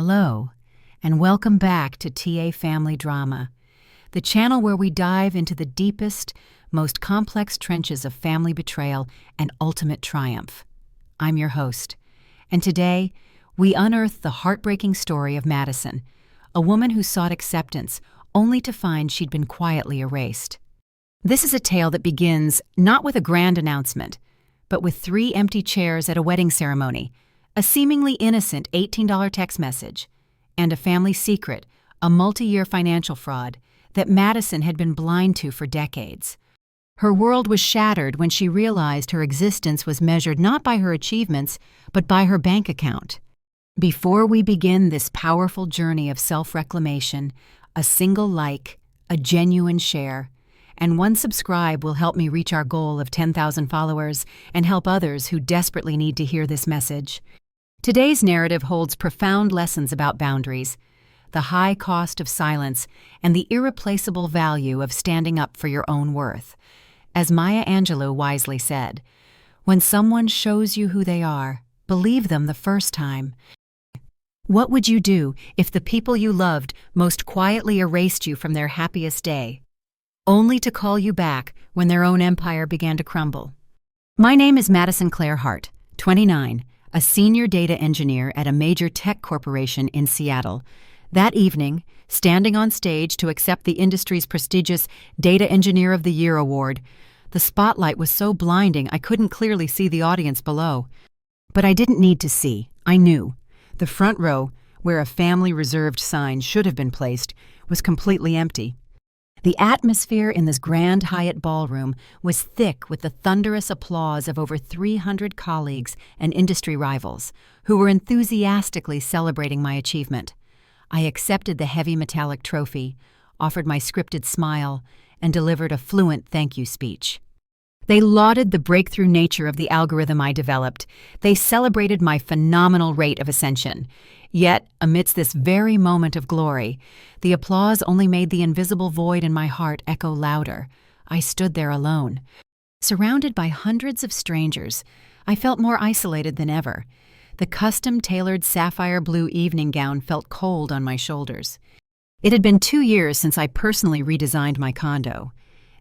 Hello, and welcome back to TA Family Drama, the channel where we dive into the deepest, most complex trenches of family betrayal and ultimate triumph. I'm your host, and today we unearth the heartbreaking story of Madison, a woman who sought acceptance only to find she'd been quietly erased. This is a tale that begins not with a grand announcement, but with 3 empty chairs at a wedding ceremony, a seemingly innocent $18 text message, and a family secret, a multi-year financial fraud that Madison had been blind to for decades. Her world was shattered when she realized her existence was measured not by her achievements, but by her bank account. Before we begin this powerful journey of self-reclamation, a single like, a genuine share, and 1 subscribe will help me reach our goal of 10,000 followers and help others who desperately need to hear this message. Today's narrative holds profound lessons about boundaries, the high cost of silence, and the irreplaceable value of standing up for your own worth. As Maya Angelou wisely said, "When someone shows you who they are, believe them the first time." What would you do if the people you loved most quietly erased you from their happiest day, only to call you back when their own empire began to crumble? My name is Madison Claire Hart, 29, a senior data engineer at a major tech corporation in Seattle. That evening, standing on stage to accept the industry's prestigious Data Engineer of the Year award, the spotlight was so blinding I couldn't clearly see the audience below. But I didn't need to see. I knew. The front row, where a family reserved sign should have been placed, was completely empty. The atmosphere in this grand Hyatt ballroom was thick with the thunderous applause of over 300 colleagues and industry rivals who were enthusiastically celebrating my achievement. I accepted the heavy metallic trophy, offered my scripted smile, and delivered a fluent thank you speech. They lauded the breakthrough nature of the algorithm I developed. They celebrated my phenomenal rate of ascension. Yet, amidst this very moment of glory, the applause only made the invisible void in my heart echo louder. I stood there alone. Surrounded by hundreds of strangers, I felt more isolated than ever. The custom-tailored sapphire blue evening gown felt cold on my shoulders. It had been 2 years since I personally redesigned my condo,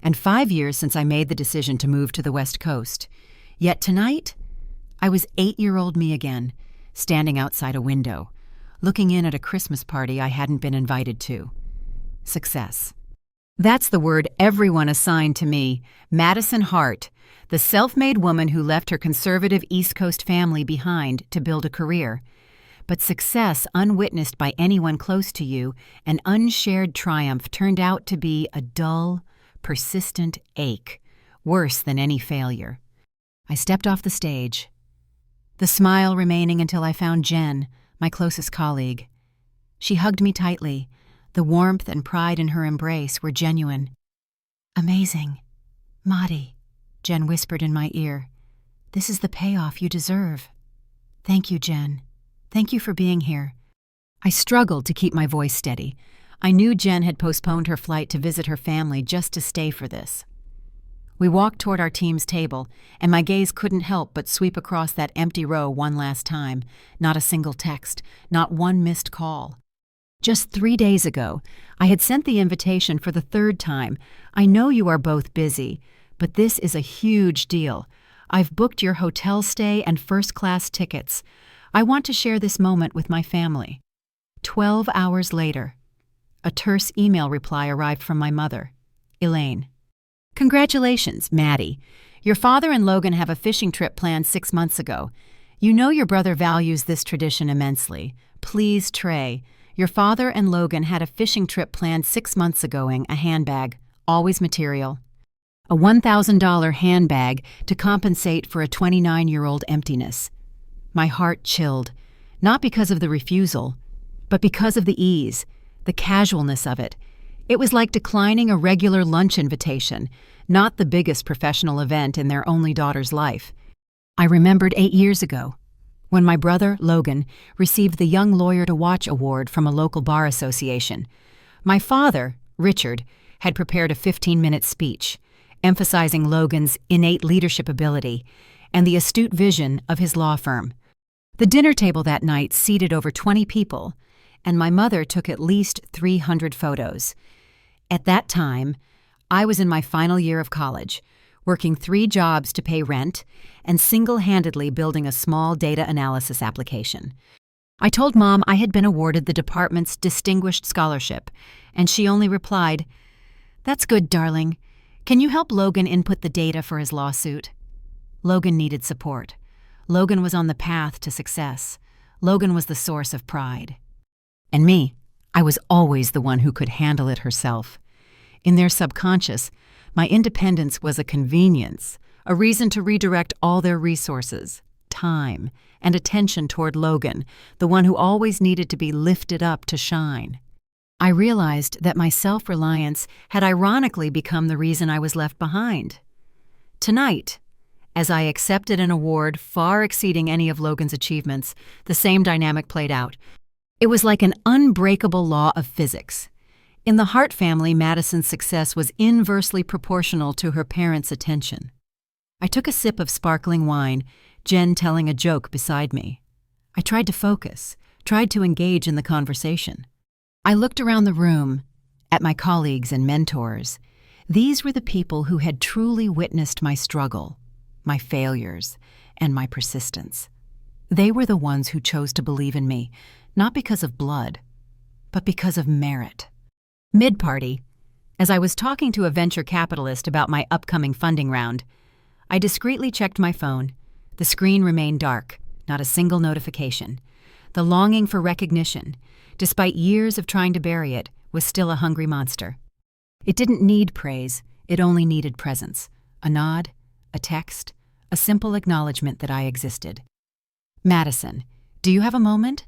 and 5 years since I made the decision to move to the West Coast. Yet tonight, I was 8-year-old me again, standing outside a window, looking in at a Christmas party I hadn't been invited to. Success. That's the word everyone assigned to me, Madison Hart, the self-made woman who left her conservative East Coast family behind to build a career. But success unwitnessed by anyone close to you, an unshared triumph, turned out to be a dull, persistent ache, worse than any failure. I stepped off the stage, the smile remaining until I found Jen, my closest colleague. She hugged me tightly. The warmth and pride in her embrace were genuine. "Amazing. Maddie," Jen whispered in my ear. "This is the payoff you deserve." "Thank you, Jen. Thank you for being here." I struggled to keep my voice steady. I knew Jen had postponed her flight to visit her family just to stay for this. We walked toward our team's table, and my gaze couldn't help but sweep across that empty row one last time. Not a single text, not one missed call. Just 3 days ago, I had sent the invitation for the 3rd time. "I know you are both busy, but this is a huge deal. I've booked your hotel stay and first-class tickets. I want to share this moment with my family." 12 hours later, a terse email reply arrived from my mother, Elaine. "Congratulations, Maddie. Your father and Logan have a fishing trip planned 6 months ago. You know your brother values this tradition immensely. Please, Trey, your father and Logan had a fishing trip planned 6 months ago, a handbag, always material. A $1,000 handbag to compensate for a 29-year-old emptiness." My heart chilled, not because of the refusal, but because of the ease, the casualness of it. It was like declining a regular lunch invitation, not the biggest professional event in their only daughter's life. I remembered 8 years ago, when my brother, Logan, received the Young Lawyer to Watch award from a local bar association. My father, Richard, had prepared a 15-minute speech, emphasizing Logan's innate leadership ability and the astute vision of his law firm. The dinner table that night seated over 20 people, and my mother took at least 300 photos. At that time, I was in my final year of college, working 3 jobs to pay rent and single-handedly building a small data analysis application. I told Mom I had been awarded the department's Distinguished Scholarship, and she only replied, "That's good, darling. Can you help Logan input the data for his lawsuit?" Logan needed support. Logan was on the path to success. Logan was the source of pride. And me, I was always the one who could handle it herself. In their subconscious, my independence was a convenience, a reason to redirect all their resources, time, and attention toward Logan, the one who always needed to be lifted up to shine. I realized that my self-reliance had ironically become the reason I was left behind. Tonight, as I accepted an award far exceeding any of Logan's achievements, the same dynamic played out. It was like an unbreakable law of physics. In the Hart family, Madison's success was inversely proportional to her parents' attention. I took a sip of sparkling wine, Jen telling a joke beside me. I tried to focus, tried to engage in the conversation. I looked around the room, at my colleagues and mentors. These were the people who had truly witnessed my struggle, my failures, and my persistence. They were the ones who chose to believe in me, not because of blood, but because of merit. Mid-party, as I was talking to a venture capitalist about my upcoming funding round, I discreetly checked my phone. The screen remained dark, not a single notification. The longing for recognition, despite years of trying to bury it, was still a hungry monster. It didn't need praise, it only needed presence. A nod, a text, a simple acknowledgement that I existed. "Madison, do you have a moment?"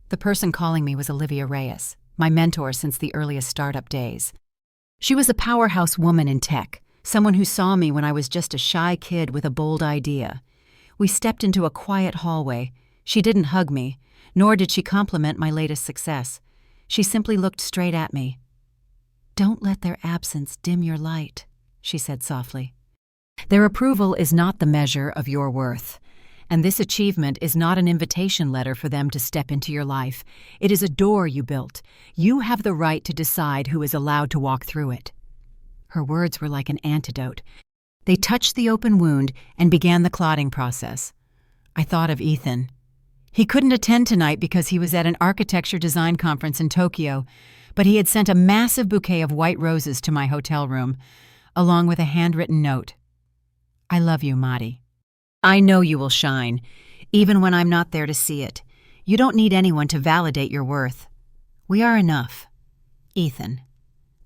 The person calling me was Olivia Reyes, my mentor since the earliest startup days. She was a powerhouse woman in tech, someone who saw me when I was just a shy kid with a bold idea. We stepped into a quiet hallway. She didn't hug me, nor did she compliment my latest success. She simply looked straight at me. "Don't let their absence dim your light," she said softly. "Their approval is not the measure of your worth. And this achievement is not an invitation letter for them to step into your life. It is a door you built. You have the right to decide who is allowed to walk through it." Her words were like an antidote. They touched the open wound and began the clotting process. I thought of Ethan. He couldn't attend tonight because he was at an architecture design conference in Tokyo, but he had sent a massive bouquet of white roses to my hotel room, along with a handwritten note. "I love you, Madi. I know you will shine, even when I'm not there to see it. You don't need anyone to validate your worth. We are enough. Ethan."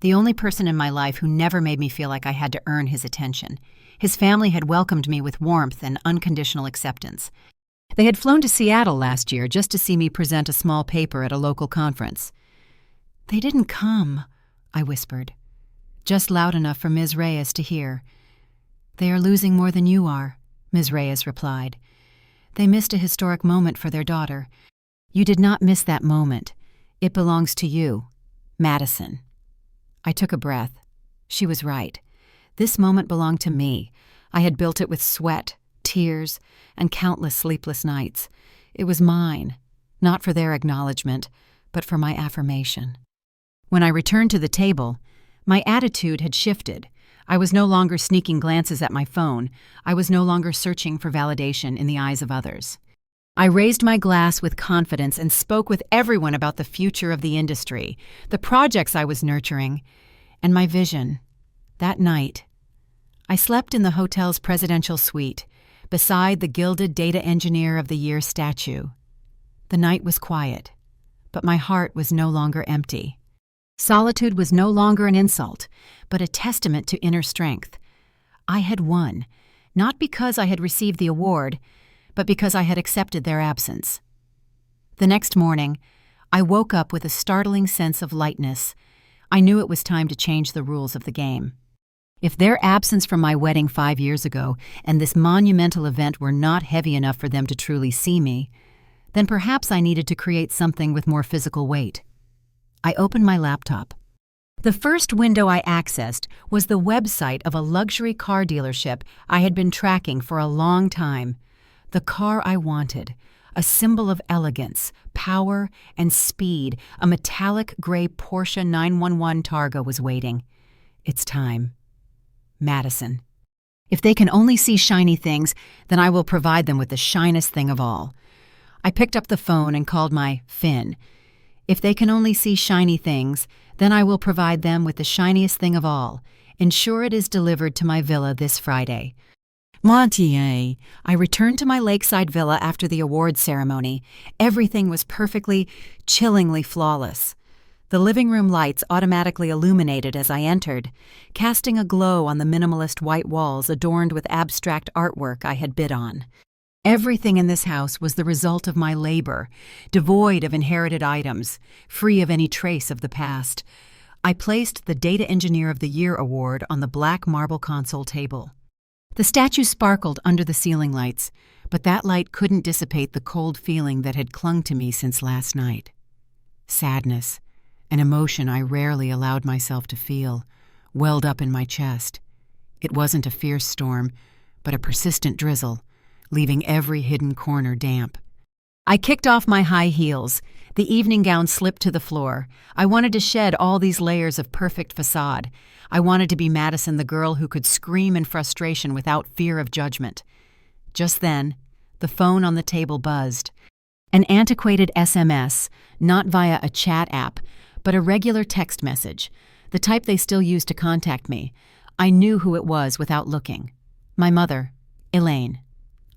The only person in my life who never made me feel like I had to earn his attention. His family had welcomed me with warmth and unconditional acceptance. They had flown to Seattle last year just to see me present a small paper at a local conference. "They didn't come," I whispered, just loud enough for Ms. Reyes to hear. "They are losing more than you are," Ms. Reyes replied. "They missed a historic moment for their daughter. You did not miss that moment. It belongs to you, Madison." I took a breath. She was right. This moment belonged to me. I had built it with sweat, tears, and countless sleepless nights. It was mine, not for their acknowledgement, but for my affirmation. When I returned to the table, my attitude had shifted. I was no longer sneaking glances at my phone. I was no longer searching for validation in the eyes of others. I raised my glass with confidence and spoke with everyone about the future of the industry, the projects I was nurturing, and my vision. That night, I slept in the hotel's presidential suite, beside the gilded Data Engineer of the Year statue. The night was quiet, but my heart was no longer empty. Solitude was no longer an insult, but a testament to inner strength. I had won, not because I had received the award, but because I had accepted their absence. The next morning, I woke up with a startling sense of lightness. I knew it was time to change the rules of the game. If their absence from my wedding 5 years ago and this monumental event were not heavy enough for them to truly see me, then perhaps I needed to create something with more physical weight. I opened my laptop. The first window I accessed was the website of a luxury car dealership I had been tracking for a long time. The car I wanted, a symbol of elegance, power, and speed. A metallic gray Porsche 911 Targa was waiting. It's time. Madison. If they can only see shiny things, then I will provide them with the shinest thing of all. I picked up the phone and called my Finn. If they can only see shiny things, then I will provide them with the shiniest thing of all. Ensure it is delivered to my villa this Friday. Montier. I returned to my lakeside villa after the awards ceremony. Everything was perfectly, chillingly flawless. The living room lights automatically illuminated as I entered, casting a glow on the minimalist white walls adorned with abstract artwork I had bid on. Everything in this house was the result of my labor, devoid of inherited items, free of any trace of the past. I placed the Data Engineer of the Year award on the black marble console table. The statue sparkled under the ceiling lights, but that light couldn't dissipate the cold feeling that had clung to me since last night. Sadness, an emotion I rarely allowed myself to feel, welled up in my chest. It wasn't a fierce storm, but a persistent drizzle, leaving every hidden corner damp. I kicked off my high heels. The evening gown slipped to the floor. I wanted to shed all these layers of perfect facade. I wanted to be Madison, the girl who could scream in frustration without fear of judgment. Just then, the phone on the table buzzed. An antiquated SMS, not via a chat app, but a regular text message, the type they still use to contact me. I knew who it was without looking. My mother, Elaine.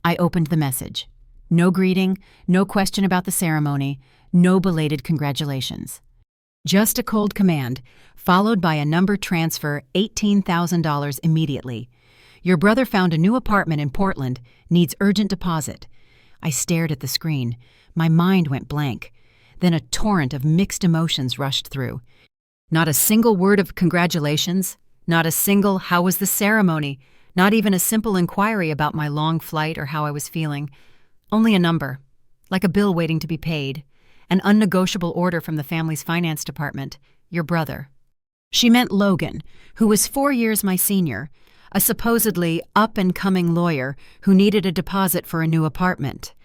I opened the message. No greeting, no question about the ceremony, no belated congratulations. Just a cold command, followed by a number transfer $18,000 immediately. Your brother found a new apartment in Portland, needs urgent deposit. I stared at the screen. My mind went blank. Then a torrent of mixed emotions rushed through. Not a single word of congratulations, not a single "how was the ceremony," not even a simple inquiry about my long flight or how I was feeling. Only a number, like a bill waiting to be paid, an unnegotiable order from the family's finance department, your brother. She meant Logan, who was 4 years my senior, a supposedly up-and-coming lawyer who needed a deposit for a new apartment.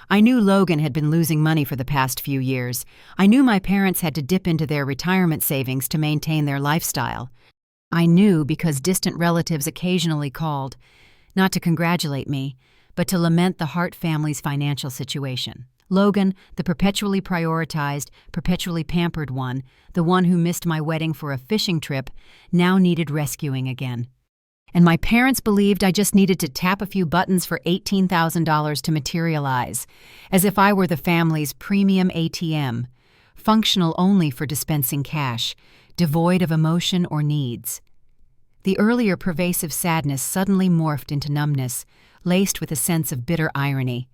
I knew Logan had been losing money for the past few years. I knew my parents had to dip into their retirement savings to maintain their lifestyle. I knew because distant relatives occasionally called, not to congratulate me, but to lament the Hart family's financial situation. Logan, the perpetually prioritized, perpetually pampered one, the one who missed my wedding for a fishing trip, now needed rescuing again. And my parents believed I just needed to tap a few buttons for $18,000 to materialize, as if I were the family's premium ATM, functional only for dispensing cash, devoid of emotion or needs. The earlier pervasive sadness suddenly morphed into numbness, laced with a sense of bitter irony.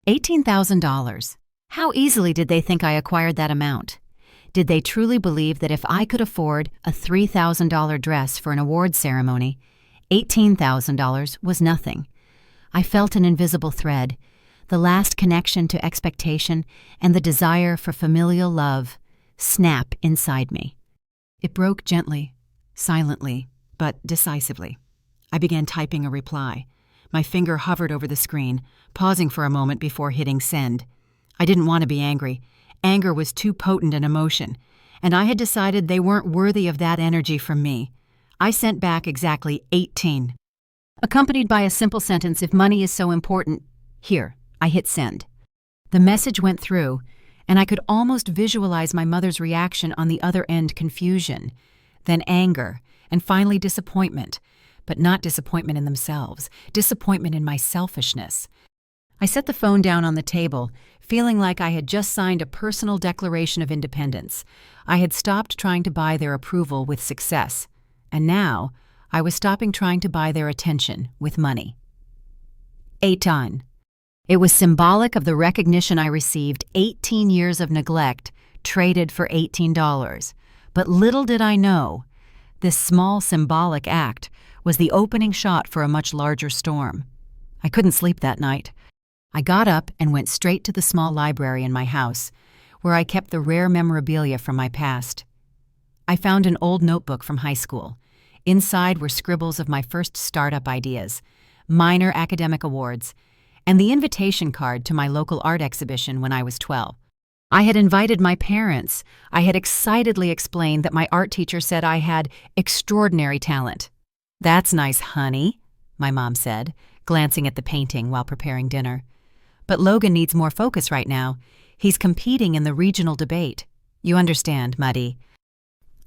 $18,000. How easily did they think I acquired that amount? Did they truly believe that if I could afford a $3,000 dress for an awards ceremony, $18,000 was nothing? I felt an invisible thread, the last connection to expectation and the desire for familial love, snap inside me. It broke gently, silently, but decisively. I began typing a reply. My finger hovered over the screen, pausing for a moment before hitting send. I didn't want to be angry. Anger was too potent an emotion, and I had decided they weren't worthy of that energy from me. I sent back exactly 18, accompanied by a simple sentence, "If money is so important, here." I hit send. The message went through, and I could almost visualize my mother's reaction on the other end: confusion, then anger, and finally disappointment. But not disappointment in themselves, disappointment in my selfishness. I set the phone down on the table, feeling like I had just signed a personal declaration of independence. I had stopped trying to buy their approval with success, and now I was stopping trying to buy their attention with money. 18. It was symbolic of the recognition I received. 18 years of neglect traded for $18. But little did I know, this small symbolic act was the opening shot for a much larger storm. I couldn't sleep that night. I got up and went straight to the small library in my house, where I kept the rare memorabilia from my past. I found an old notebook from high school. Inside were scribbles of my first startup ideas, minor academic awards, and the invitation card to my local art exhibition when I was 12. I had invited my parents. I had excitedly explained that my art teacher said I had extraordinary talent. "That's nice, honey," my mom said, glancing at the painting while preparing dinner. "But Logan needs more focus right now. He's competing in the regional debate. You understand, Muddy."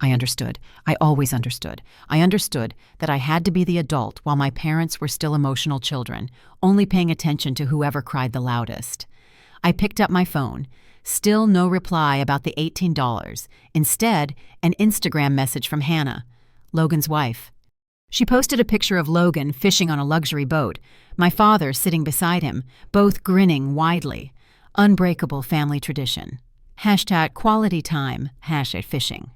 I understood. I always understood. I understood that I had to be the adult while my parents were still emotional children, only paying attention to whoever cried the loudest. I picked up my phone. Still no reply about the $18. Instead, an Instagram message from Hannah, Logan's wife. She posted a picture of Logan fishing on a luxury boat, my father sitting beside him, both grinning widely. Unbreakable family tradition. #quality time, #fishing.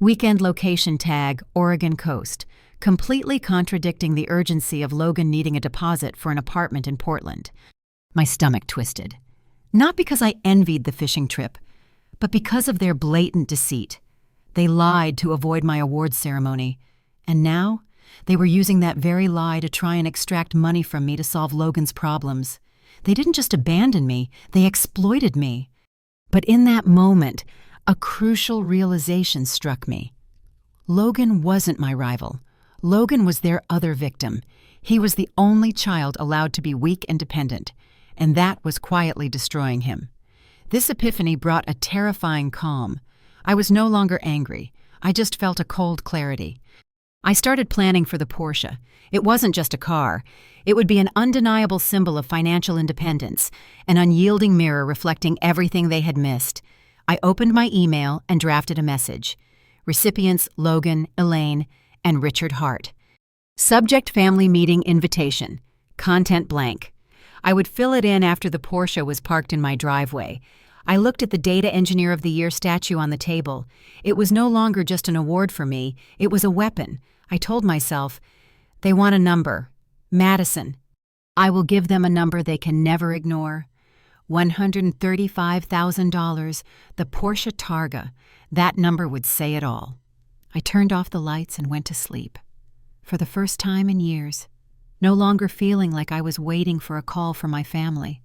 Weekend location tag, Oregon coast, completely contradicting the urgency of Logan needing a deposit for an apartment in Portland. My stomach twisted. Not because I envied the fishing trip, but because of their blatant deceit. They lied to avoid my awards ceremony, and now they were using that very lie to try and extract money from me to solve Logan's problems. They didn't just abandon me, they exploited me. But in that moment, a crucial realization struck me. Logan wasn't my rival. Logan was their other victim. He was the only child allowed to be weak and dependent, and that was quietly destroying him. This epiphany brought a terrifying calm. I was no longer angry. I just felt a cold clarity. I started planning for the Porsche. It wasn't just a car. It would be an undeniable symbol of financial independence, an unyielding mirror reflecting everything they had missed. I opened my email and drafted a message. Recipients Logan, Elaine, and Richard Hart. Subject: family meeting invitation. Content blank. I would fill it in after the Porsche was parked in my driveway. I looked at the Data Engineer of the Year statue on the table. It was no longer just an award for me, it was a weapon. I told myself, they want a number. Madison. I will give them a number they can never ignore. $135,000, the Porsche Targa. That number would say it all. I turned off the lights and went to sleep. For the first time in years, no longer feeling like I was waiting for a call from my family.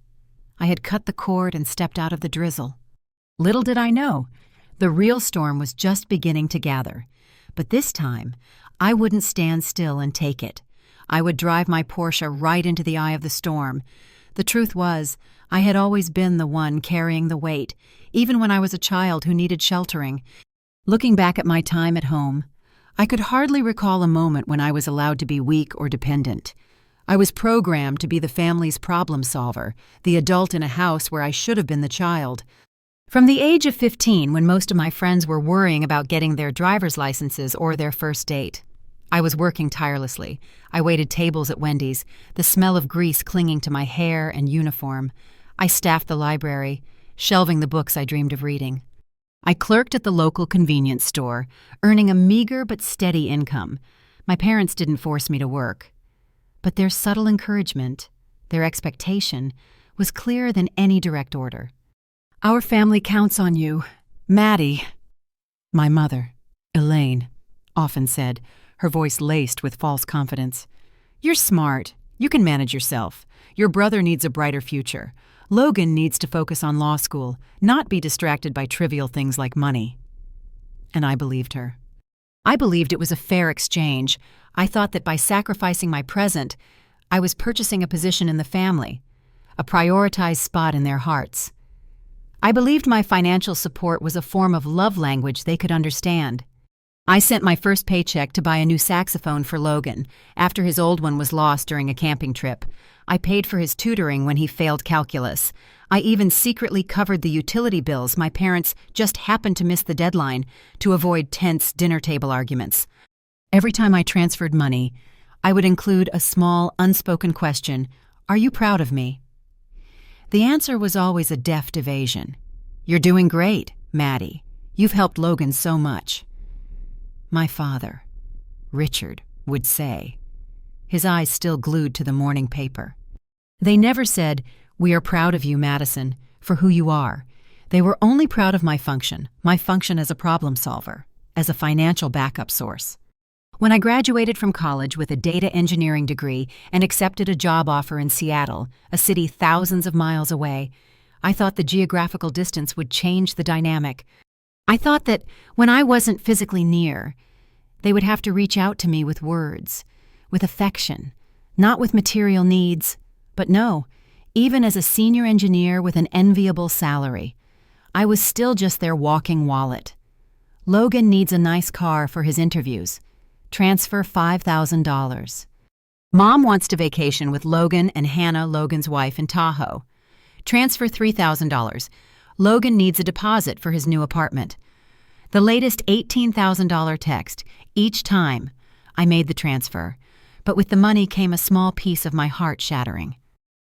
I had cut the cord and stepped out of the drizzle. Little did I know, the real storm was just beginning to gather. But this time, I wouldn't stand still and take it. I would drive my Porsche right into the eye of the storm. The truth was, I had always been the one carrying the weight, even when I was a child who needed sheltering. Looking back at my time at home, I could hardly recall a moment when I was allowed to be weak or dependent. I was programmed to be the family's problem solver, the adult in a house where I should have been the child. From the age of 15, when most of my friends were worrying about getting their driver's licenses or their first date, I was working tirelessly. I waited tables at Wendy's, the smell of grease clinging to my hair and uniform. I staffed the library, shelving the books I dreamed of reading. I clerked at the local convenience store, earning a meager but steady income. My parents didn't force me to work. But their subtle encouragement, their expectation, was clearer than any direct order. "Our family counts on you, Maddie," my mother, Elaine, often said, her voice laced with false confidence. "You're smart. You can manage yourself. Your brother needs a brighter future. Logan needs to focus on law school, not be distracted by trivial things like money." And I believed her. I believed it was a fair exchange. I thought that by sacrificing my present, I was purchasing a position in the family, a prioritized spot in their hearts. I believed my financial support was a form of love language they could understand. I sent my first paycheck to buy a new saxophone for Logan after his old one was lost during a camping trip. I paid for his tutoring when he failed calculus. I even secretly covered the utility bills my parents just happened to miss the deadline to avoid tense dinner table arguments. Every time I transferred money, I would include a small, unspoken question, "Are you proud of me?" The answer was always a deft evasion. "You're doing great, Maddie. You've helped Logan so much." My father, Richard, would say, his eyes still glued to the morning paper. They never said, "We are proud of you, Madison, for who you are." They were only proud of my function as a problem solver, as a financial backup source. When I graduated from college with a data engineering degree and accepted a job offer in Seattle, a city thousands of miles away, I thought the geographical distance would change the dynamic. I thought that when I wasn't physically near, they would have to reach out to me with words, with affection, not with material needs. But no, even as a senior engineer with an enviable salary, I was still just their walking wallet. Logan needs a nice car for his interviews. Transfer $5,000. Mom wants to vacation with Logan and Hannah, Logan's wife, in Tahoe. Transfer $3,000. Logan needs a deposit for his new apartment. The latest $18,000 text. Each time I made the transfer, but with the money came a small piece of my heart shattering.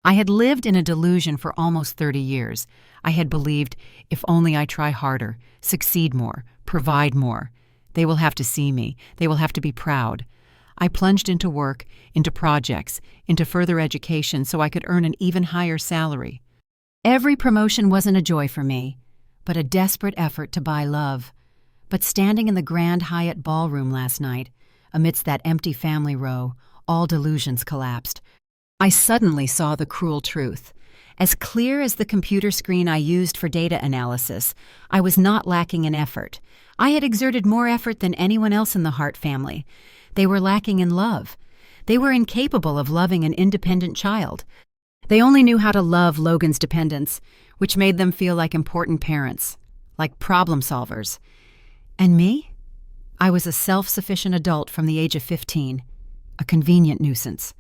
I had lived in a delusion for almost 30 years. I had believed, if only I try harder, succeed more, provide more, they will have to see me, they will have to be proud. I plunged into work, into projects, into further education so I could earn an even higher salary. Every promotion wasn't a joy for me, but a desperate effort to buy love. But standing in the Grand Hyatt ballroom last night, amidst that empty family row, all delusions collapsed. I suddenly saw the cruel truth. As clear as the computer screen I used for data analysis, I was not lacking in effort. I had exerted more effort than anyone else in the Hart family. They were lacking in love. They were incapable of loving an independent child. They only knew how to love Logan's dependents, which made them feel like important parents, like problem solvers. And me? I was a self-sufficient adult from the age of 15, a convenient nuisance.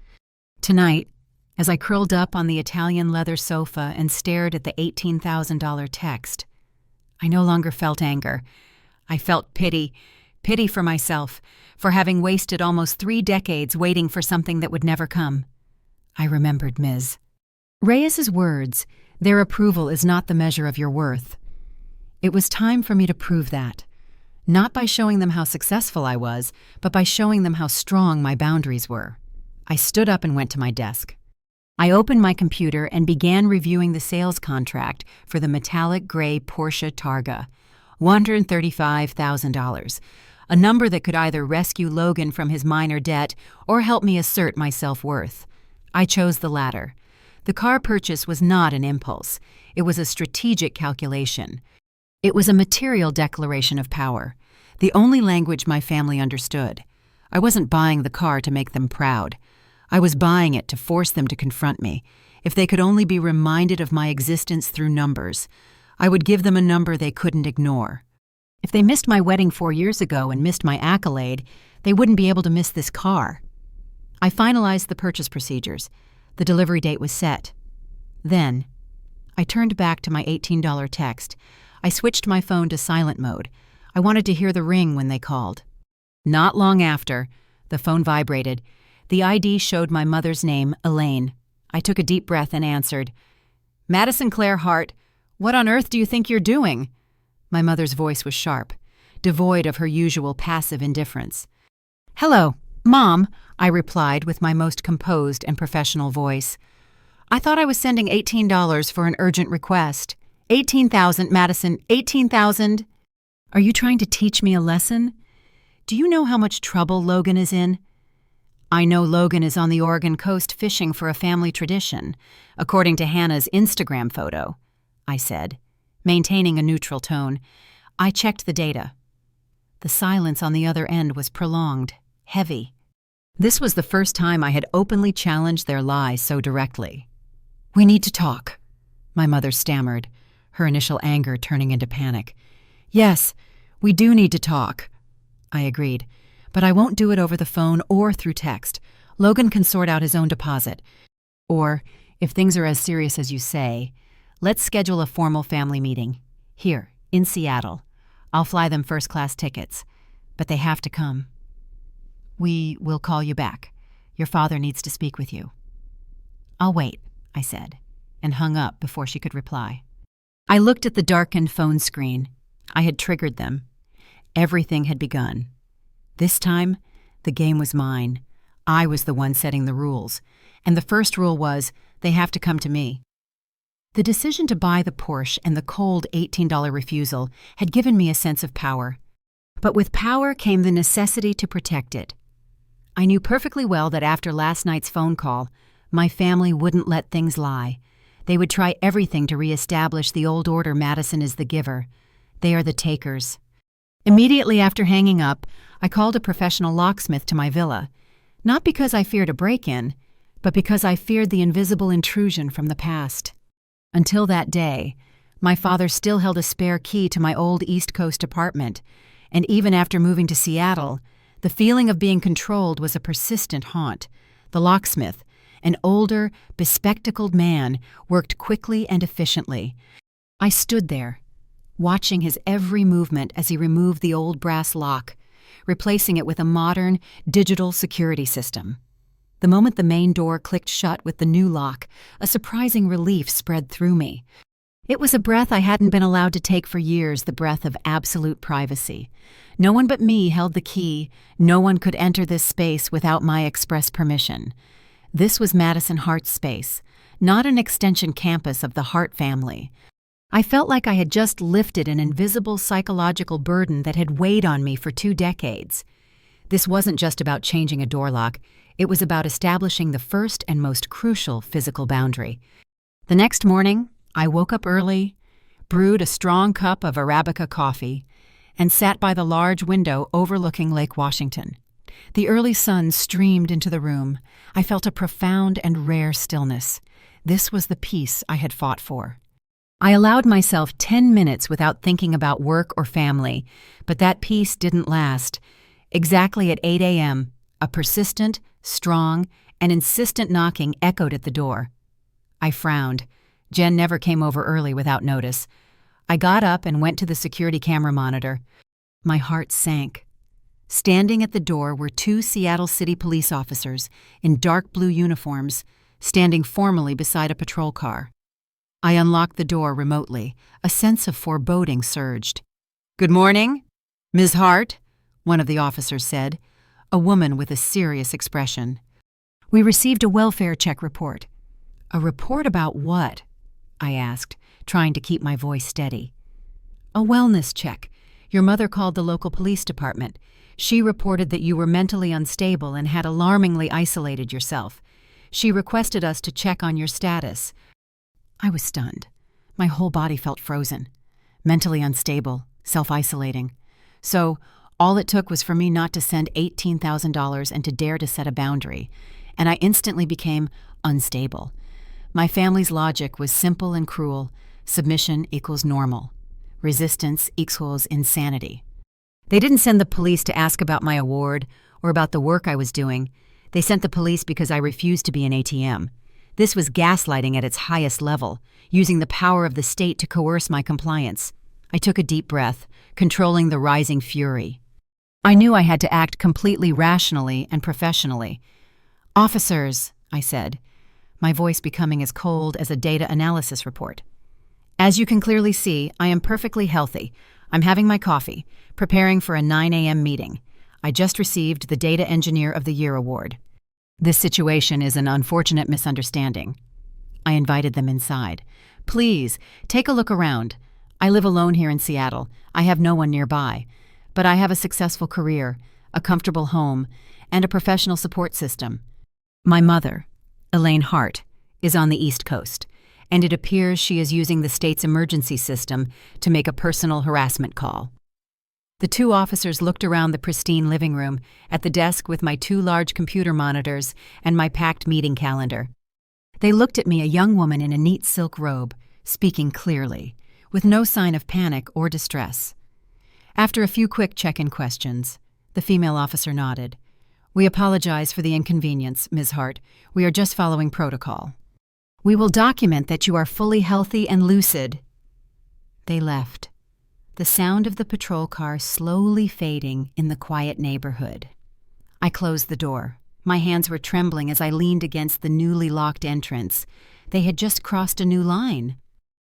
Tonight, as I curled up on the Italian leather sofa and stared at the $18,000 text, I no longer felt anger. I felt pity for myself, for having wasted almost 3 decades waiting for something that would never come. I remembered Ms. Reyes's words, "Their approval is not the measure of your worth." It was time for me to prove that, not by showing them how successful I was, but by showing them how strong my boundaries were. I stood up and went to my desk. I opened my computer and began reviewing the sales contract for the metallic gray Porsche Targa, $135,000, a number that could either rescue Logan from his minor debt or help me assert my self-worth. I chose the latter. The car purchase was not an impulse. It was a strategic calculation. It was a material declaration of power, the only language my family understood. I wasn't buying the car to make them proud. I was buying it to force them to confront me. If they could only be reminded of my existence through numbers, I would give them a number they couldn't ignore. If they missed my wedding 4 years ago and missed my accolade, they wouldn't be able to miss this car. I finalized the purchase procedures. The delivery date was set. Then, I turned back to my $18 text. I switched my phone to silent mode. I wanted to hear the ring when they called. Not long after, the phone vibrated. The ID showed my mother's name, Elaine. I took a deep breath and answered, "Madison Claire Hart, what on earth do you think you're doing?" My mother's voice was sharp, devoid of her usual passive indifference. "Hello, Mom," I replied with my most composed and professional voice. "I thought I was sending $18 for an urgent request. 18,000, Madison, 18,000. Are you trying to teach me a lesson? Do you know how much trouble Logan is in?" "I know Logan is on the Oregon coast fishing for a family tradition, according to Hannah's Instagram photo," I said, maintaining a neutral tone. I checked the data. The silence on the other end was prolonged, heavy. This was the first time I had openly challenged their lie so directly. "We need to talk," my mother stammered, her initial anger turning into panic. "Yes, we do need to talk," I agreed. "But I won't do it over the phone or through text. Logan can sort out his own deposit. Or, if things are as serious as you say, let's schedule a formal family meeting. Here, in Seattle. I'll fly them first-class tickets. But they have to come. We will call you back. Your father needs to speak with you." "I'll wait," I said, and hung up before she could reply. I looked at the darkened phone screen. I had triggered them. Everything had begun. This time, the game was mine. I was the one setting the rules. And the first rule was, they have to come to me. The decision to buy the Porsche and the cold $18 refusal had given me a sense of power. But with power came the necessity to protect it. I knew perfectly well that after last night's phone call, my family wouldn't let things lie. They would try everything to reestablish the old order. Madison is the giver. They are the takers. Immediately after hanging up, I called a professional locksmith to my villa, not because I feared a break-in, but because I feared the invisible intrusion from the past. Until that day, my father still held a spare key to my old East Coast apartment, and even after moving to Seattle, the feeling of being controlled was a persistent haunt. The locksmith, an older, bespectacled man, worked quickly and efficiently. I stood there, watching his every movement as he removed the old brass lock, replacing it with a modern, digital security system. The moment the main door clicked shut with the new lock, a surprising relief spread through me. It was a breath I hadn't been allowed to take for years, the breath of absolute privacy. No one but me held the key. No one could enter this space without my express permission. This was Madison Hart's space, not an extension campus of the Hart family. I felt like I had just lifted an invisible psychological burden that had weighed on me for 2 decades. This wasn't just about changing a door lock. It was about establishing the first and most crucial physical boundary. The next morning, I woke up early, brewed a strong cup of Arabica coffee, and sat by the large window overlooking Lake Washington. The early sun streamed into the room. I felt a profound and rare stillness. This was the peace I had fought for. I allowed myself 10 minutes without thinking about work or family, but that peace didn't last. Exactly at 8 a.m., a persistent, strong, and insistent knocking echoed at the door. I frowned. Jen never came over early without notice. I got up and went to the security camera monitor. My heart sank. Standing at the door were 2 Seattle City police officers in dark blue uniforms, standing formally beside a patrol car. I unlocked the door remotely. A sense of foreboding surged. "Good morning, Ms. Hart," one of the officers said, a woman with a serious expression. "We received a welfare check report." "A report about what?" I asked, trying to keep my voice steady. "A wellness check. Your mother called the local police department. She reported that you were mentally unstable and had alarmingly isolated yourself. She requested us to check on your status." I was stunned. My whole body felt frozen. Mentally unstable, self-isolating. So, all it took was for me not to send $18,000 and to dare to set a boundary, and I instantly became unstable. My family's logic was simple and cruel. Submission equals normal. Resistance equals insanity. They didn't send the police to ask about my award or about the work I was doing. They sent the police because I refused to be an ATM. This was gaslighting at its highest level, using the power of the state to coerce my compliance. I took a deep breath, controlling the rising fury. I knew I had to act completely rationally and professionally. "Officers," I said, my voice becoming as cold as a data analysis report. "As you can clearly see, I am perfectly healthy. I'm having my coffee, preparing for a 9 a.m. meeting. I just received the Data Engineer of the Year award. This situation is an unfortunate misunderstanding." I invited them inside. "Please, take a look around. I live alone here in Seattle. I have no one nearby. But I have a successful career, a comfortable home, and a professional support system. My mother, Elaine Hart, is on the East Coast, and it appears she is using the state's emergency system to make a personal harassment call." The 2 officers looked around the pristine living room, at the desk with my 2 large computer monitors and my packed meeting calendar. They looked at me, a young woman in a neat silk robe, speaking clearly, with no sign of panic or distress. After a few quick check-in questions, the female officer nodded. "We apologize for the inconvenience, Ms. Hart. We are just following protocol. We will document that you are fully healthy and lucid." They left, the sound of the patrol car slowly fading in the quiet neighborhood. I closed the door. My hands were trembling as I leaned against the newly locked entrance. They had just crossed a new line.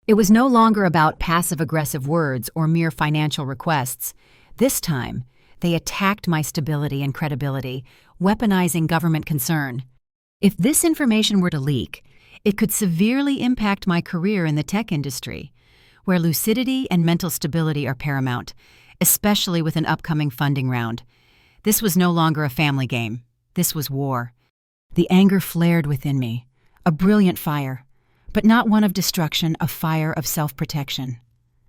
It was no longer about passive-aggressive words or mere financial requests. This time, they attacked my stability and credibility, weaponizing government concern. If this information were to leak, it could severely impact my career in the tech industry, where lucidity and mental stability are paramount, especially with an upcoming funding round. This was no longer a family game. This was war. The anger flared within me, a brilliant fire, but not one of destruction, a fire of self-protection.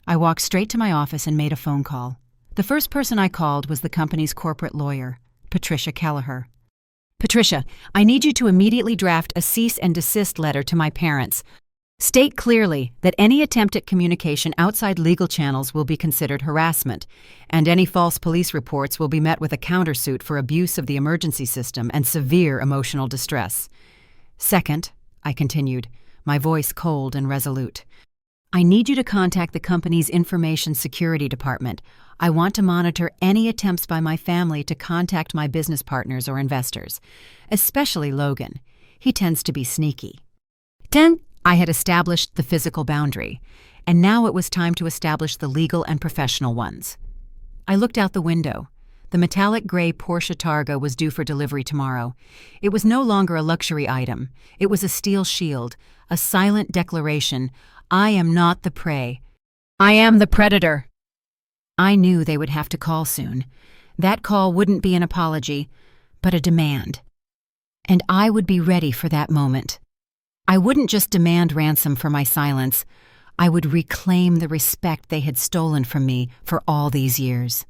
I walked straight to my office and made a phone call. The first person I called was the company's corporate lawyer, Patricia Kelleher. Patricia, I need you to immediately draft a cease and desist letter to my parents. State clearly that any attempt at communication outside legal channels will be considered harassment, and any false police reports will be met with a countersuit for abuse of the emergency system and severe emotional distress. Second, I continued, my voice cold and resolute, I need you to contact the company's information security department. I want to monitor any attempts by my family to contact my business partners or investors, especially Logan. He tends to be sneaky. 10. I had established the physical boundary, and now it was time to establish the legal and professional ones. I looked out the window. The metallic gray Porsche Targa was due for delivery tomorrow. It was no longer a luxury item. It was a steel shield, a silent declaration, I am not the prey. I am the predator. I knew they would have to call soon. That call wouldn't be an apology, but a demand. And I would be ready for that moment. I wouldn't just demand ransom for my silence. I would reclaim the respect they had stolen from me for all these years.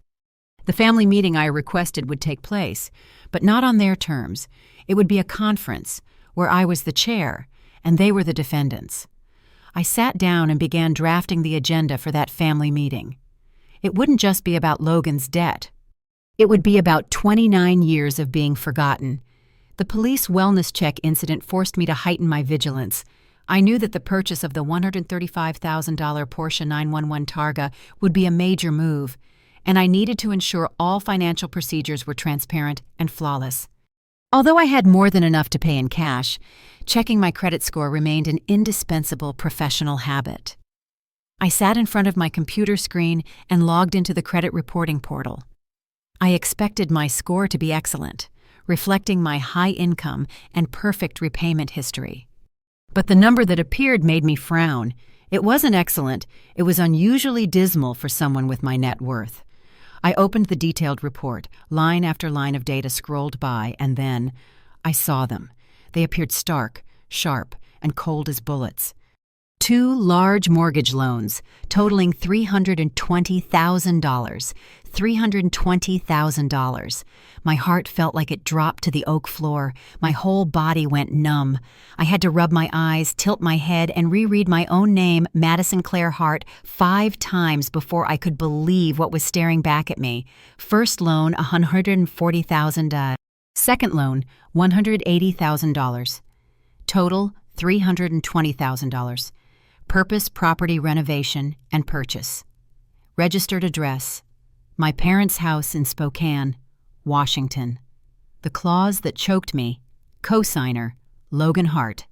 The family meeting I requested would take place, but not on their terms. It would be a conference where I was the chair and they were the defendants. I sat down and began drafting the agenda for that family meeting. It wouldn't just be about Logan's debt. It would be about 29 years of being forgotten. The police wellness check incident forced me to heighten my vigilance. I knew that the purchase of the $135,000 Porsche 911 Targa would be a major move, and I needed to ensure all financial procedures were transparent and flawless. Although I had more than enough to pay in cash, checking my credit score remained an indispensable professional habit. I sat in front of my computer screen and logged into the credit reporting portal. I expected my score to be excellent, reflecting my high income and perfect repayment history. But the number that appeared made me frown. It wasn't excellent, it was unusually dismal for someone with my net worth. I opened the detailed report, line after line of data scrolled by, and then I saw them. They appeared stark, sharp, and cold as bullets. 2 large mortgage loans, totaling $320,000. $320,000. My heart felt like it dropped to the oak floor. My whole body went numb. I had to rub my eyes, tilt my head, and reread my own name, Madison Claire Hart, 5 times before I could believe what was staring back at me. First loan, $140,000. Second loan, $180,000. Total, $320,000. Purpose, property renovation and purchase. Registered address, my parents' house in Spokane, Washington. The clause that choked me, cosigner, Logan Hart.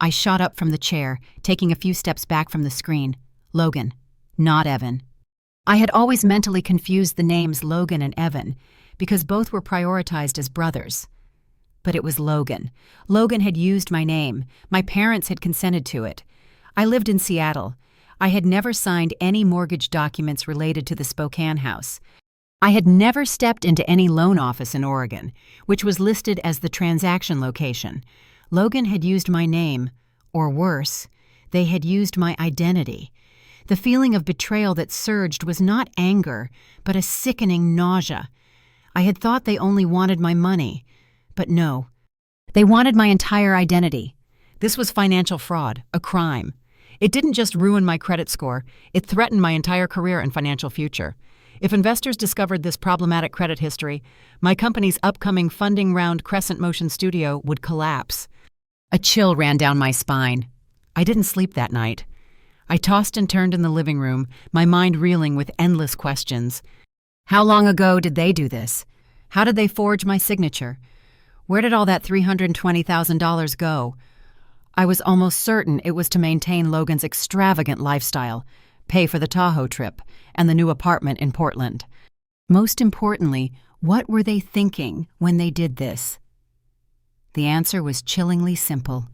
I shot up from the chair, taking a few steps back from the screen. Logan, not Evan. I had always mentally confused the names Logan and Evan because both were prioritized as brothers. But it was Logan. Logan had used my name. My parents had consented to it. I lived in Seattle. I had never signed any mortgage documents related to the Spokane house. I had never stepped into any loan office in Oregon, which was listed as the transaction location. Logan had used my name, or worse, they had used my identity. The feeling of betrayal that surged was not anger, but a sickening nausea. I had thought they only wanted my money, but no. They wanted my entire identity. This was financial fraud, a crime. It didn't just ruin my credit score, it threatened my entire career and financial future. If investors discovered this problematic credit history, my company's upcoming funding round Crescent Motion Studio would collapse. A chill ran down my spine. I didn't sleep that night. I tossed and turned in the living room, my mind reeling with endless questions. How long ago did they do this? How did they forge my signature? Where did all that $320,000 go? I was almost certain it was to maintain Logan's extravagant lifestyle, pay for the Tahoe trip, and the new apartment in Portland. Most importantly, what were they thinking when they did this? The answer was chillingly simple.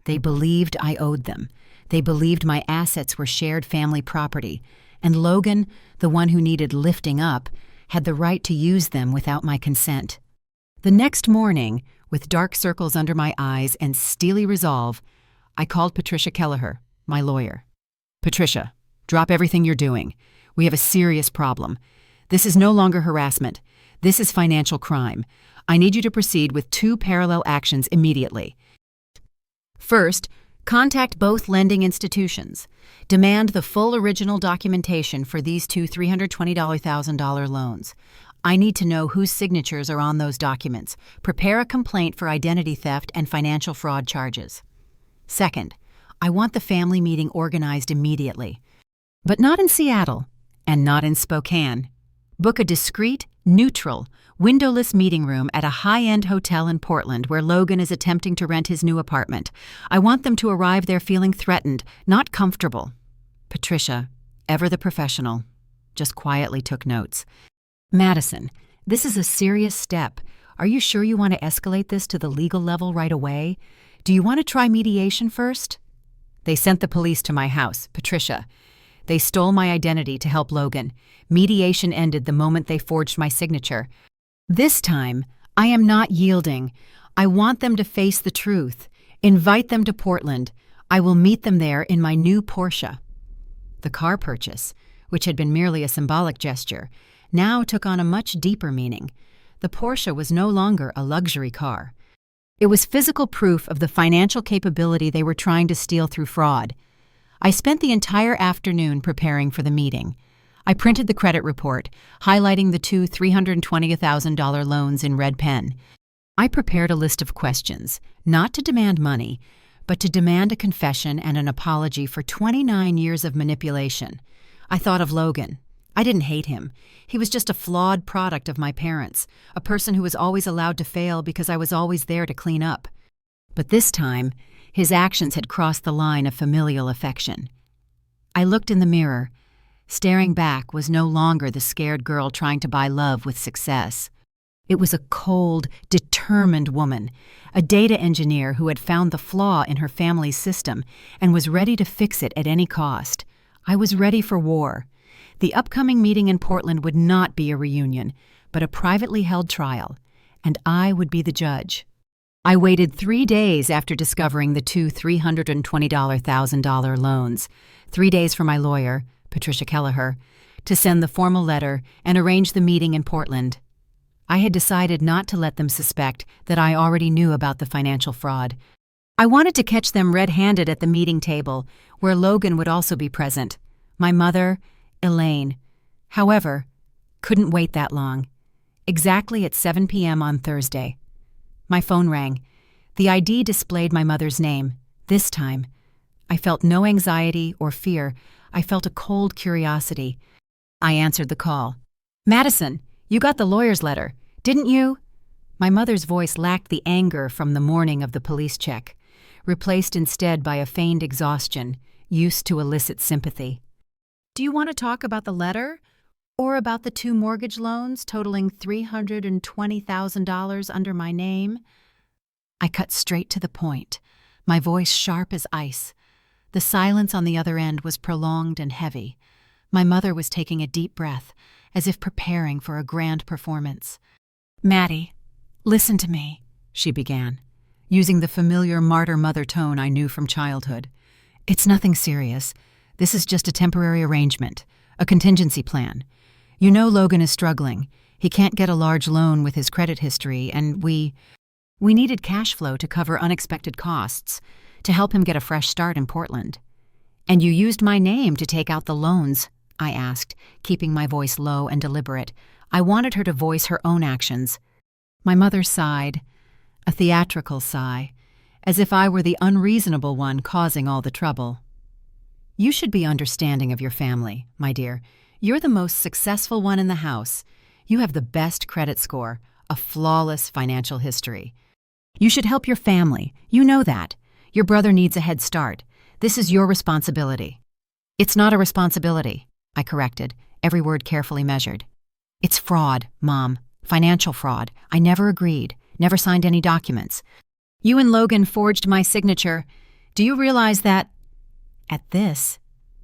They believed I owed them. They believed my assets were shared family property, and Logan, the one who needed lifting up, had the right to use them without my consent. The next morning, with dark circles under my eyes and steely resolve, I called Patricia Kelleher, my lawyer. "Patricia, drop everything you're doing. We have a serious problem. This is no longer harassment. This is financial crime. I need you to proceed with 2 parallel actions immediately. First, contact both lending institutions. Demand the full original documentation for these 2 $320,000 loans. I need to know whose signatures are on those documents. Prepare a complaint for identity theft and financial fraud charges. Second, I want the family meeting organized immediately. But not in Seattle, and not in Spokane. Book a discreet, neutral, windowless meeting room at a high-end hotel in Portland where Logan is attempting to rent his new apartment. I want them to arrive there feeling threatened, not comfortable." Patricia, ever the professional, just quietly took notes. "Madison, this is a serious step. Are you sure you want to escalate this to the legal level right away? Do you want to try mediation first?" "They sent the police to my house, Patricia. They stole my identity to help Logan. Mediation ended the moment they forged my signature. This time, I am not yielding. I want them to face the truth. Invite them to Portland. I will meet them there in my new Porsche." The car purchase, which had been merely a symbolic gesture, now took on a much deeper meaning. The Porsche was no longer a luxury car. It was physical proof of the financial capability they were trying to steal through fraud. I spent the entire afternoon preparing for the meeting. I printed the credit report, highlighting the 2 $320,000 loans in red pen. I prepared a list of questions, not to demand money, but to demand a confession and an apology for 29 years of manipulation. I thought of Logan. I didn't hate him. He was just a flawed product of my parents, a person who was always allowed to fail because I was always there to clean up. But this time, his actions had crossed the line of familial affection. I looked in the mirror. Staring back was no longer the scared girl trying to buy love with success. It was a cold, determined woman, a data engineer who had found the flaw in her family's system and was ready to fix it at any cost. I was ready for war. The upcoming meeting in Portland would not be a reunion, but a privately held trial, and I would be the judge. I waited 3 days after discovering the 2 $320,000 loans, 3 days for my lawyer, Patricia Kelleher, to send the formal letter and arrange the meeting in Portland. I had decided not to let them suspect that I already knew about the financial fraud. I wanted to catch them red-handed at the meeting table, where Logan would also be present. My mother, Elaine. However, couldn't wait that long. Exactly at 7 p.m. on Thursday. My phone rang. The ID displayed my mother's name. This time, I felt no anxiety or fear. I felt a cold curiosity. I answered the call. "Madison, you got the lawyer's letter, didn't you?" My mother's voice lacked the anger from the morning of the police check, replaced instead by a feigned exhaustion, used to elicit sympathy. "Do you want to talk about the letter? Or about the 2 mortgage loans totaling $320,000 under my name?" I cut straight to the point, my voice sharp as ice. The silence on the other end was prolonged and heavy. My mother was taking a deep breath, as if preparing for a grand performance. "Maddie, listen to me," she began, using the familiar martyr-mother tone I knew from childhood. "It's nothing serious. This is just a temporary arrangement, a contingency plan. You know Logan is struggling. He can't get a large loan with his credit history, and we needed cash flow to cover unexpected costs, to help him get a fresh start in Portland." "And you used my name to take out the loans?" I asked, keeping my voice low and deliberate. I wanted her to voice her own actions. My mother sighed, a theatrical sigh, as if I were the unreasonable one causing all the trouble. "You should be understanding of your family, my dear. You're the most successful one in the house. You have the best credit score, a flawless financial history. You should help your family. You know that. Your brother needs a head start. This is your responsibility." "It's not a responsibility," I corrected, every word carefully measured. "It's fraud, Mom. Financial fraud. I never agreed, never signed any documents. You and Logan forged my signature. Do you realize that—" At this,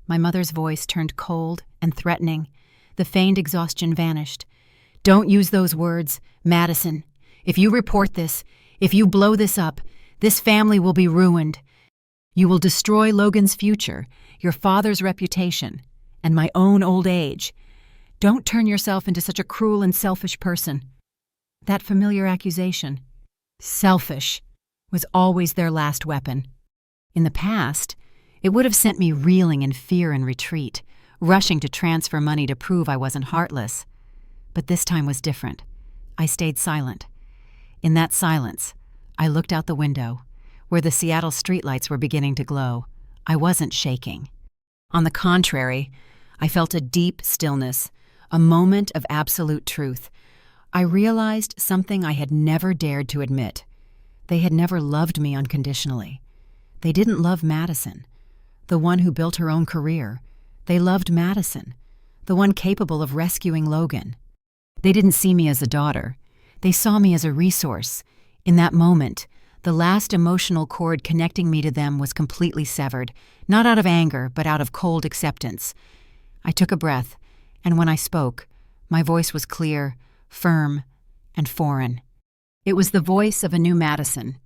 My mother's voice turned cold and threatening. The feigned exhaustion vanished. "Don't use those words, Madison. If you report this, if you blow this up, this family will be ruined. You will destroy Logan's future, your father's reputation, and my own old age. Don't turn yourself into such a cruel and selfish person." That familiar accusation, selfish, was always their last weapon. In the past, it would have sent me reeling in fear and retreat, rushing to transfer money to prove I wasn't heartless. But this time was different. I stayed silent. In that silence, I looked out the window, where the Seattle streetlights were beginning to glow. I wasn't shaking. On the contrary, I felt a deep stillness, a moment of absolute truth. I realized something I had never dared to admit. They had never loved me unconditionally. They didn't love Madison, the one who built her own career. They loved Madison, the one capable of rescuing Logan. They didn't see me as a daughter. They saw me as a resource. In that moment, the last emotional cord connecting me to them was completely severed, not out of anger, but out of cold acceptance. I took a breath, and when I spoke, my voice was clear, firm, and foreign. It was the voice of a new Madison.